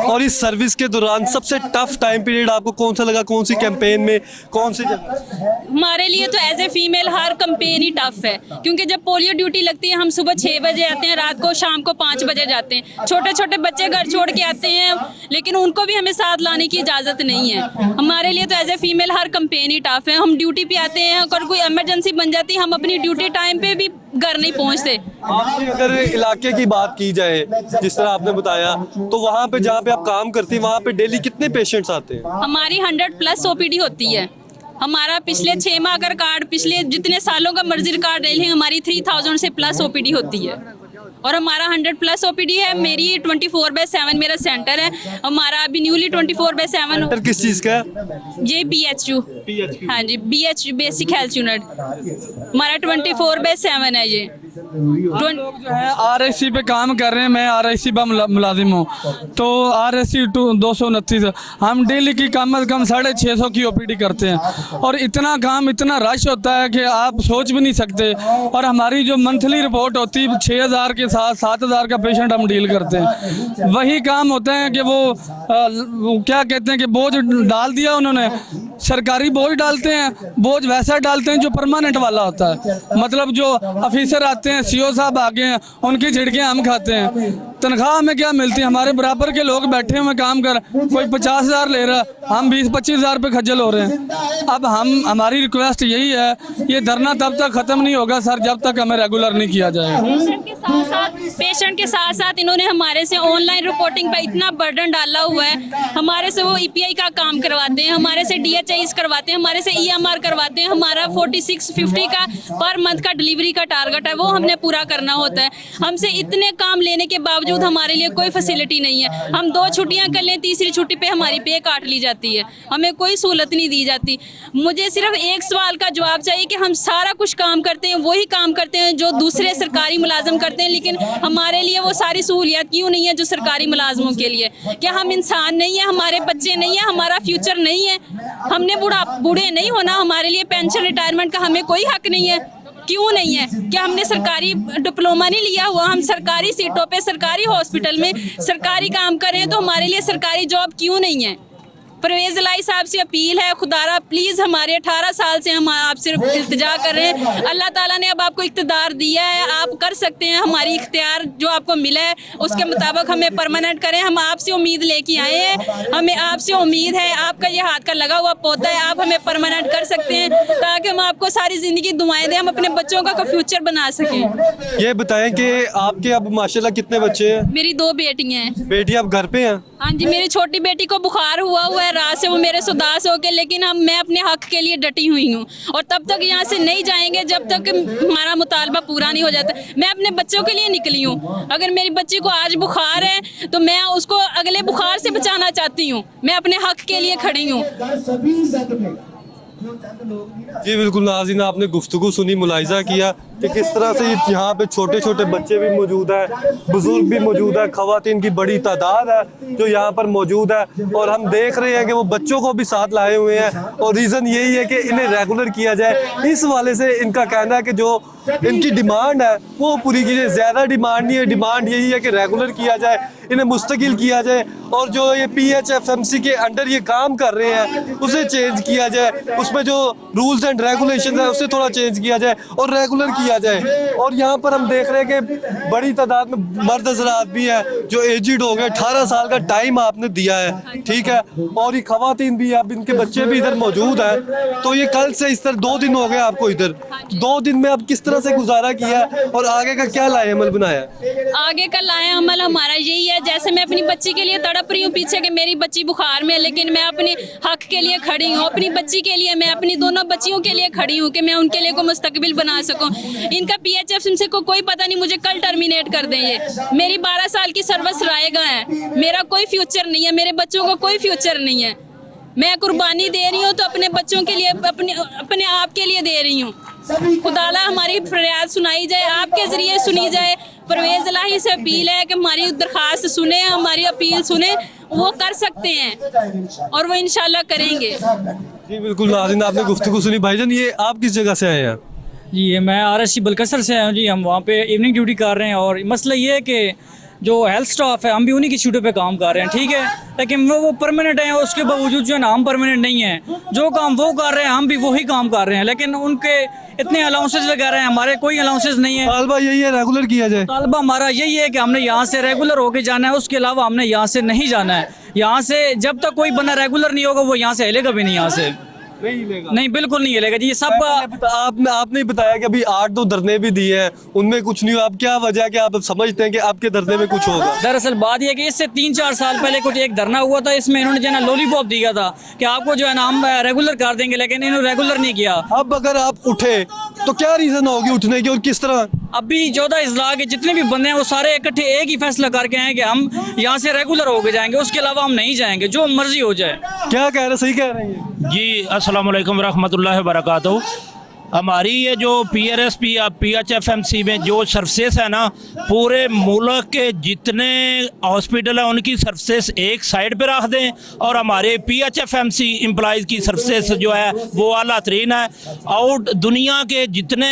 और इस सर्विस के दौरान सबसे टफ टाइम पीरियड आपको कौन सा लगा? कौन सी कैंपेन में, कौन सी जगह? हमारे लिए तो एज ए फीमेल हर कंपेन ही टफ है, क्योंकि जब पोलियो ड्यूटी लगती है, हम सुबह 6 बजे आते हैं, रात को शाम को 5 बजे जाते हैं। छोटे छोटे बच्चे घर छोड़ के आते हैं, लेकिन उनको भी हमें साथ लाने की इजाज़त नहीं है। हमारे लिए तो एज ए फीमेल हर कंपेन ही टफ है। हम ड्यूटी पे आते हैं, अगर कोई इमरजेंसी बन जाती है, हम अपनी ड्यूटी टाइम पे भी घर नहीं पहुंचते। आपकी अगर इलाके की बात की जाए, जिस तरह आपने बताया, तो वहाँ पे जहाँ पे आप काम करती हैं, वहाँ पे डेली कितने पेशेंट्स आते हैं? हमारी 100+ OPD होती है। हमारा पिछले 6 माह का रिकॉर्ड, पिछले जितने सालों का मर्जी रिकॉर्ड ले लें, हमारी 3000 से प्लस OPD होती है। और हमारा 100+ OPD है। मेरी 24/7 मेरा सेंटर है। हमारा अभी न्यूली 24/7 सेंटर किस चीज़ का है? ये BHU, हाँ जी, BHU बेसिक हेल्थ यूनिट हमारा 24/7 है। ये हम लोग जो है RSC पे काम कर रहे हैं। मैं RSC पर मुलाजिम हूँ, तो RSC 229 हम डेली की कम अज़ कम 650 की OPD करते हैं और इतना काम, इतना रश होता है कि आप सोच भी नहीं सकते। और हमारी जो मंथली रिपोर्ट होती है 6000 के साथ 7000 का पेशेंट हम डील करते हैं। वही काम होता है कि वो क्या कहते हैं कि बोझ डाल दिया उन्होंने, सरकारी बोझ डालते हैं, बोझ वैसा डालते हैं जो परमानेंट वाला होता है। मतलब जो ऑफिसर आते हैं, CO साहब आ गए हैं, उनकी झिड़कें हम खाते हैं। तनख्वाह हमें क्या मिलती है? हमारे बराबर के लोग बैठे हुए काम कर, कोई 50,000 ले रहा, हम 20-25,000 पे खज्जल हो रहे हैं। अब हमारी रिक्वेस्ट यही है, ये धरना तब तक खत्म नहीं होगा सर जब तक हमें रेगुलर नहीं किया जाएगा। पेशेंट के साथ साथ इन्होंने हमारे से ऑनलाइन रिपोर्टिंग पे इतना बर्डन डाला हुआ है। हमारे से वो EPI का काम करवाते हैं, हमारे से DHIs करवाते हैं, हमारे से EMR करवाते हैं। हमारा 4650 का पर मंथ का डिलीवरी का टारगेट है, वो हमने पूरा करना होता है। हमसे इतने काम लेने के बावजूद हमारे लिए कोई फैसिलिटी नहीं है। हम 2 छुट्टियां कर लें, तीसरी छुट्टी पे हमारी पे काट ली जाती है, हमें कोई सहूलत नहीं दी जाती। मुझे सिर्फ एक सवाल का जवाब चाहिए कि हम सारा कुछ काम करते हैं, वही काम करते हैं जो दूसरे सरकारी मुलाजिम करते हैं, लेकिन हमारे लिए वो सारी सहूलियत क्यों नहीं है जो सरकारी मुलाजमों के लिए? क्या हम इंसान नहीं है? हमारे बच्चे नहीं है? हमारा फ्यूचर नहीं है? हमने बूढ़े नहीं होना? हमारे लिए पेंशन रिटायरमेंट का हमें कोई हक नहीं है? क्यों नहीं है? क्या हमने सरकारी डिप्लोमा नहीं लिया हुआ? हम सरकारी सीटों पे सरकारी हॉस्पिटल में सरकारी काम कर रहे हैं, तो हमारे लिए सरकारी जॉब क्यों नहीं है? परवेज़ इलाही साहब से अपील है, खुदारा प्लीज़, हमारे 18 साल से हम आपसे इल्तिजा कर रहे हैं। अल्लाह ताला ने अब आपको इख्तियार दिया है, आप कर सकते हैं। हमारी इख्तियार जो आपको मिला है उसके मुताबिक हमें परमानेंट करें। हम आपसे उम्मीद लेके आए हैं, हमें आपसे उम्मीद है। आपका ये हाथ का लगा हुआ पौधा है, आप हमें परमानेंट कर सकते हैं ताकि हम आपको सारी ज़िंदगी दुआएं दें, हम अपने बच्चों का फ्यूचर बना सकें। ये बताएं कि आपके अब माशाल्लाह कितने बच्चे हैं? मेरी 2 बेटियाँ हैं। बेटी आप घर पे हैं? हाँ जी, मेरी छोटी बेटी को बुखार हुआ है रात से, वो मेरे से उदास हो गए, लेकिन मैं अपने हक के लिए डटी हुई हूँ और तब तक यहाँ से नहीं जाएंगे जब तक हमारा मुतालबा पूरा नहीं हो जाता। मैं अपने बच्चों के लिए निकली हूँ। अगर मेरी बच्ची को आज बुखार है तो मैं उसको अगले बुखार से बचाना चाहती हूँ। मैं अपने हक के लिए खड़ी हूँ। जी बिल्कुल नाज़रीन, आपने गुफ्तगू सुनी, मुलाहिज़ा किया कि किस तरह से यहाँ पे छोटे छोटे बच्चे भी मौजूद हैं, बुजुर्ग भी मौजूद है, ख़वातीन की बड़ी तादाद है जो यहाँ पर मौजूद है। और हम देख रहे हैं कि वो बच्चों को भी साथ लाए हुए हैं और रीज़न यही है कि इन्हें रेगुलर किया जाए। इस वाले से इनका कहना है कि जो इनकी डिमांड है वो पूरी की जाए। ज़्यादा डिमांड नहीं है, डिमांड यही है कि रेगुलर किया जाए, इन्हें मुस्तकिल किया जाए और जो ये PHFMC के अंडर ये काम कर रहे हैं उसे चेंज किया जाए, उसमें जो रूल्स एंड रेगुलेशन है उसे थोड़ा चेंज किया जाए और रेगुलर किया जाए। और यहाँ पर हम देख रहे हैं कि बड़ी तादाद में मर्द हज़रात भी हैं जो एजिड हो गए। 18 साल का टाइम आपने दिया है, ठीक है, और ये खवातीन भी, अब इनके बच्चे भी इधर मौजूद हैं। तो ये कल से इस तरह 2 दिन हो गए आपको इधर, 2 दिन में अब किस तरह से गुजारा किया और आगे का क्या लाए अमल बनाया? आगे का लाया अमल हमारा यही है, जैसे मैं अपनी बच्ची के लिए तड़प रही हूँ पीछे कि मेरी बच्ची बुखार में है, लेकिन मैं अपने हक के लिए खड़ी हूँ। अपनी बच्ची के लिए, मैं अपनी दोनों बच्चियों के लिए खड़ी हूँ कि मैं उनके लिए को मुस्तकबिल बना सकूँ। इनका PHFMC को कोई पता नहीं, मुझे कल टर्मिनेट कर दें। ये मेरी 12 साल की सर्विस रायगा है, मेरा कोई फ्यूचर नहीं है, मेरे बच्चों को कोई फ्यूचर नहीं है। मैं कुर्बानी दे रही हूँ तो अपने बच्चों के लिए, अपने आप के लिए दे रही हूँ। खुदाला हमारी फरियाद सुनाई जाए, आपके ज़रिए सुनी जाए। परवेज़ इलाही से अपील है कि हमारी दरख्वास्त सुने, हमारी अपील सुने। वो कर सकते हैं और वो इंशाल्लाह करेंगे। जी बिल्कुल नाज़रीन, आपने गुफ्तगू सुनी। भाईजान, ये आप किस जगह से आए हैं? जी मैं RSC बलकसर से आया हूँ जी। हम वहाँ पे इवनिंग ड्यूटी कर रहे हैं और मसला ये है कि जो हेल्थ स्टाफ है हम भी उन्हीं की छुट्टियों पे काम कर रहे हैं, ठीक है, लेकिन वो परमानेंट हैं, उसके बावजूद जो है ना हम परमानेंट नहीं हैं। जो काम वो कर रहे हैं हम भी वही काम कर रहे हैं, लेकिन उनके इतने अलाउंसेज वगैरह हैं, हमारे कोई अलाउंसेज नहीं है। तालबा यही है रेगुलर किया जाए। तालबा हमारा यही है कि हमने यहाँ से रेगुलर होके जाना है, उसके अलावा हमने यहाँ से नहीं जाना है। यहाँ से जब तक कोई बंदा रेगुलर नहीं होगा वो यहाँ से हिलेगा भी नहीं, यहाँ से नहीं बिल्कुल नहीं हिलेगा जी। ये सब आपने बताया कि अभी 8-2 धरने भी दिए हैं, उनमें कुछ नहीं हुआ। अब क्या वजह है कि आप समझते हैं कि आपके धरने में कुछ होगा? दरअसल बात यह है कि इससे 3-4 साल पहले कुछ एक धरना हुआ था, इसमें इन्होंने जो है ना लॉलीपॉप दिया था कि आपको जो है ना हम रेगुलर कर देंगे, लेकिन इन्होंने रेगुलर नहीं किया। अब अगर आप उठे तो क्या रीजन होगी उठने की और किस तरह? अभी 14 इजला के जितने भी बंदे हैं वो सारे इकट्ठे एक ही फैसला करके आए कि हम यहाँ से रेगुलर होके जाएंगे, उसके अलावा हम नहीं जाएंगे, जो मर्जी हो जाए। क्या कह रहे, सही कह रहे हैं जी अस्सलाम वालेकुम रहमतुल्लाहि व बरकातहू। हमारी ये जो PRSP या PHFMC में जो सर्विसेज है ना, पूरे मुल्क के जितने हॉस्पिटल हैं उनकी सर्विसेज एक साइड पे रख दें और हमारे PHFMC एम्प्लॉइज़ की सर्विसेज जो है वो आला तरीन है। आउट दुनिया के जितने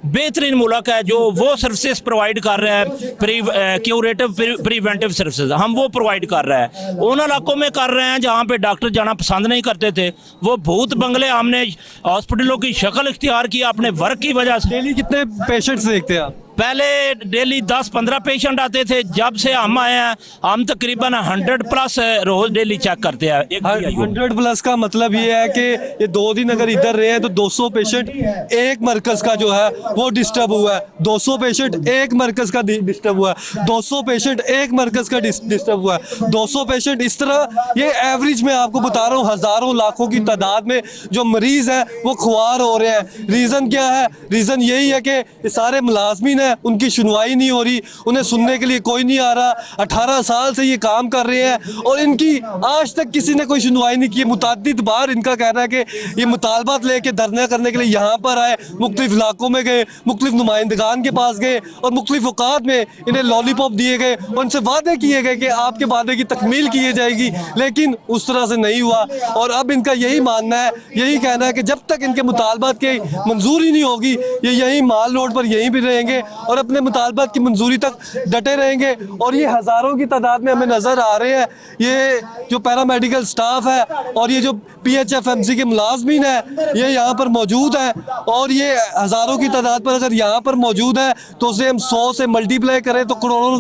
बेहतरीन मुल्क है जो वो सर्विसेज प्रोवाइड कर रहे हैं, क्यूरेटिव प्रिवेंटिव सर्विसेज हम वो प्रोवाइड कर रहे हैं। उन इलाकों में कर रहे हैं जहाँ पे डॉक्टर जाना पसंद नहीं करते थे, वो भूत बंगले हमने हॉस्पिटलों की शक्ल इख्तियार की अपने वर्क की वजह से। डेली कितने पेशेंट्स देखते हैं आप? पहले डेली 10-15 पेशेंट आते थे, जब से हम आए हैं हम तकरीबन 100+ रोज डेली चेक करते हैं। 100+ का मतलब ये है कि ये 2 दिन अगर इधर रहे हैं तो 200 पेशेंट एक मरकज का जो है वो डिस्टर्ब हुआ है, 200 पेशेंट एक मरकज का डिस्टर्ब हुआ है, 200 पेशेंट एक मरकज का डिस्टर्ब हुआ है, 200 पेशेंट इस तरह। ये एवरेज में आपको बता रहा हूँ, हज़ारों लाखों की तादाद में जो मरीज़ हैं वो खुआर हो रहे हैं। रीज़न क्या है? रीज़न यही है कि ये सारे मुलाजमीन हैं, उनकी सुनवाई नहीं हो रही, उन्हें सुनने के लिए कोई नहीं आ रहा। 18 साल से ये काम कर रहे हैं और इनकी आज तक किसी ने कोई सुनवाई नहीं की। मुतअद्दिद बार इनका कहना है कि ये मुतालबात लेके धरना करने के लिए यहाँ पर आए, मुख्तलिफ इलाकों में गए, मुख्तलिफ नुमाइंदगान के पास गए और मुख्तलिफ औकात में इन्हें लॉलीपॉप दिए गए, उनसे वादे किए गए कि आपके वादे की तकमील की जाएगी, लेकिन उस तरह से नहीं हुआ। और अब इनका यही मानना है, यही कहना है कि जब तक इनके मुतालबात की मंजूरी नहीं होगी ये यहीं माल रोड पर यहीं भी रहेंगे और अपने मुतालबात की मंजूरी तक डटे रहेंगे। और ये हज़ारों की तादाद में हमें नज़र आ रहे हैं, ये जो पैरामेडिकल स्टाफ है और ये जो PHFMC के मुलाजमीन है ये यहाँ पर मौजूद है। और ये हज़ारों की तादाद पर अगर यहाँ पर मौजूद है तो उसे हम 100 से मल्टीप्लाई करें तो करोड़ों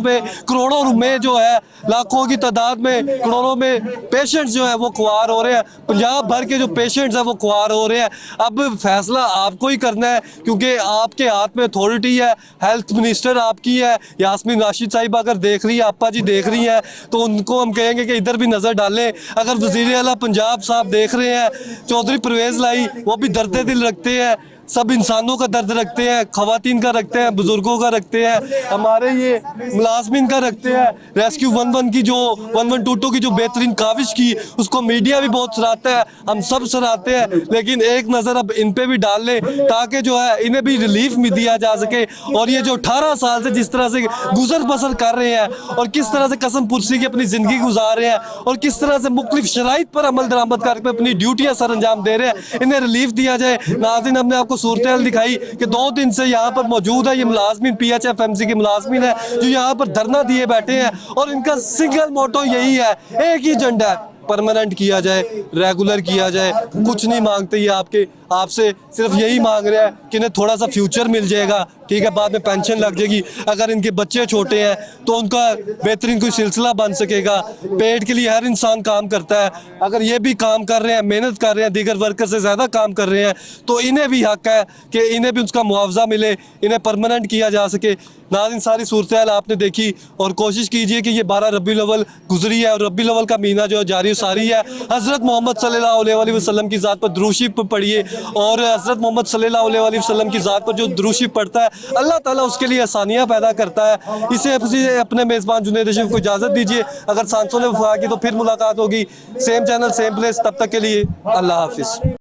रुपए जो है, लाखों की तादाद में, करोड़ों में पेशेंट्स जो है वो खुआर हो रहे हैं। पंजाब भर के जो पेशेंट्स हैं वो खुआर हो रहे हैं। अब फैसला आपको ही करना है क्योंकि आपके हाथ में अथॉरिटी है, हेल्थ मिनिस्टर आपकी है, यास्मीन राशिद साहिब अगर देख रही है, आपा जी देख रही हैं, तो उनको हम कहेंगे कि इधर भी नज़र डालें। अगर वज़ीर आला पंजाब साहब देख रहे हैं, चौधरी परवेज़ लाई, वो भी दर्द दिल रखते हैं, सब इंसानों का दर्द रखते हैं, ख़वातीन का रखते हैं, बुज़ुर्गों का रखते हैं, हमारे ये मुलाजमीन का रखते हैं। रेस्क्यू 11 की जो 1122 की जो बेहतरीन काविश की उसको मीडिया भी बहुत सराहता है, हम सब सराहते हैं, लेकिन एक नज़र अब इन पे भी डाल लें ताकि जो है इन्हें भी रिलीफ में दिया जा सके। और ये जो 18 साल से जिस तरह से गुजर बसर कर रहे हैं और किस तरह से कसम पुरसी की अपनी ज़िंदगी गुजार रहे हैं और किस तरह से मुख्तलिफ शराइत पर अमल दरामद करके अपनी ड्यूटियाँ सर अंजाम दे रहे हैं, इन्हें रिलीफ दिया जाए। नाज़रीन, हमने आपको सूरत दिखाई कि 2 दिन से यहाँ पर मौजूद है ये मुलाजमीन, PHFMC के मुलाजमीन है जो यहाँ पर धरना दिए बैठे हैं और इनका सिंगल मोटो यही है, एक ही एजेंडा है, परमानेंट किया जाए, रेगुलर किया जाए। कुछ नहीं मांगते ये आपसे सिर्फ यही मांग रहे हैं कि इन्हें थोड़ा सा फ्यूचर मिल जाएगा, ठीक है, बाद में पेंशन लग जाएगी। अगर इनके बच्चे छोटे हैं तो उनका बेहतरीन कोई सिलसिला बन सकेगा। पेट के लिए हर इंसान काम करता है, अगर ये भी काम कर रहे हैं, मेहनत कर रहे हैं, दीगर वर्कर से ज़्यादा काम कर रहे हैं, तो इन्हें भी हक है कि इन्हें भी उसका मुआवजा मिले, इन्हें परमानेंट किया जा सके। नाज़रीन, सारी सूरत हाल आपने देखी और कोशिश कीजिए कि ये 12 रबीउल अव्वल गुजरी है और रबीउल अव्वल का महीना जो है जारी सारी है। हज़रत मोहम्मद सल्लल्लाहु अलैहि वसल्लम की ज़ात पर दुरूद शरीफ पढ़िए और हज़रत मोहम्मद सल्लल्लाहु अलैहि वसल्लम की ज़ात पर जो दुरूद शरीफ पढ़ता है अल्लाह ताला उसके लिए आसानियाँ पैदा करता है। इसे अपने मेज़बान जुनैद अशरफ को इजाज़त दीजिए। अगर सांसों ने वफा की तो फिर मुलाकात होगी, सेम चैनल सेम प्लेस। तब तक के लिए अल्लाह हाफिज़।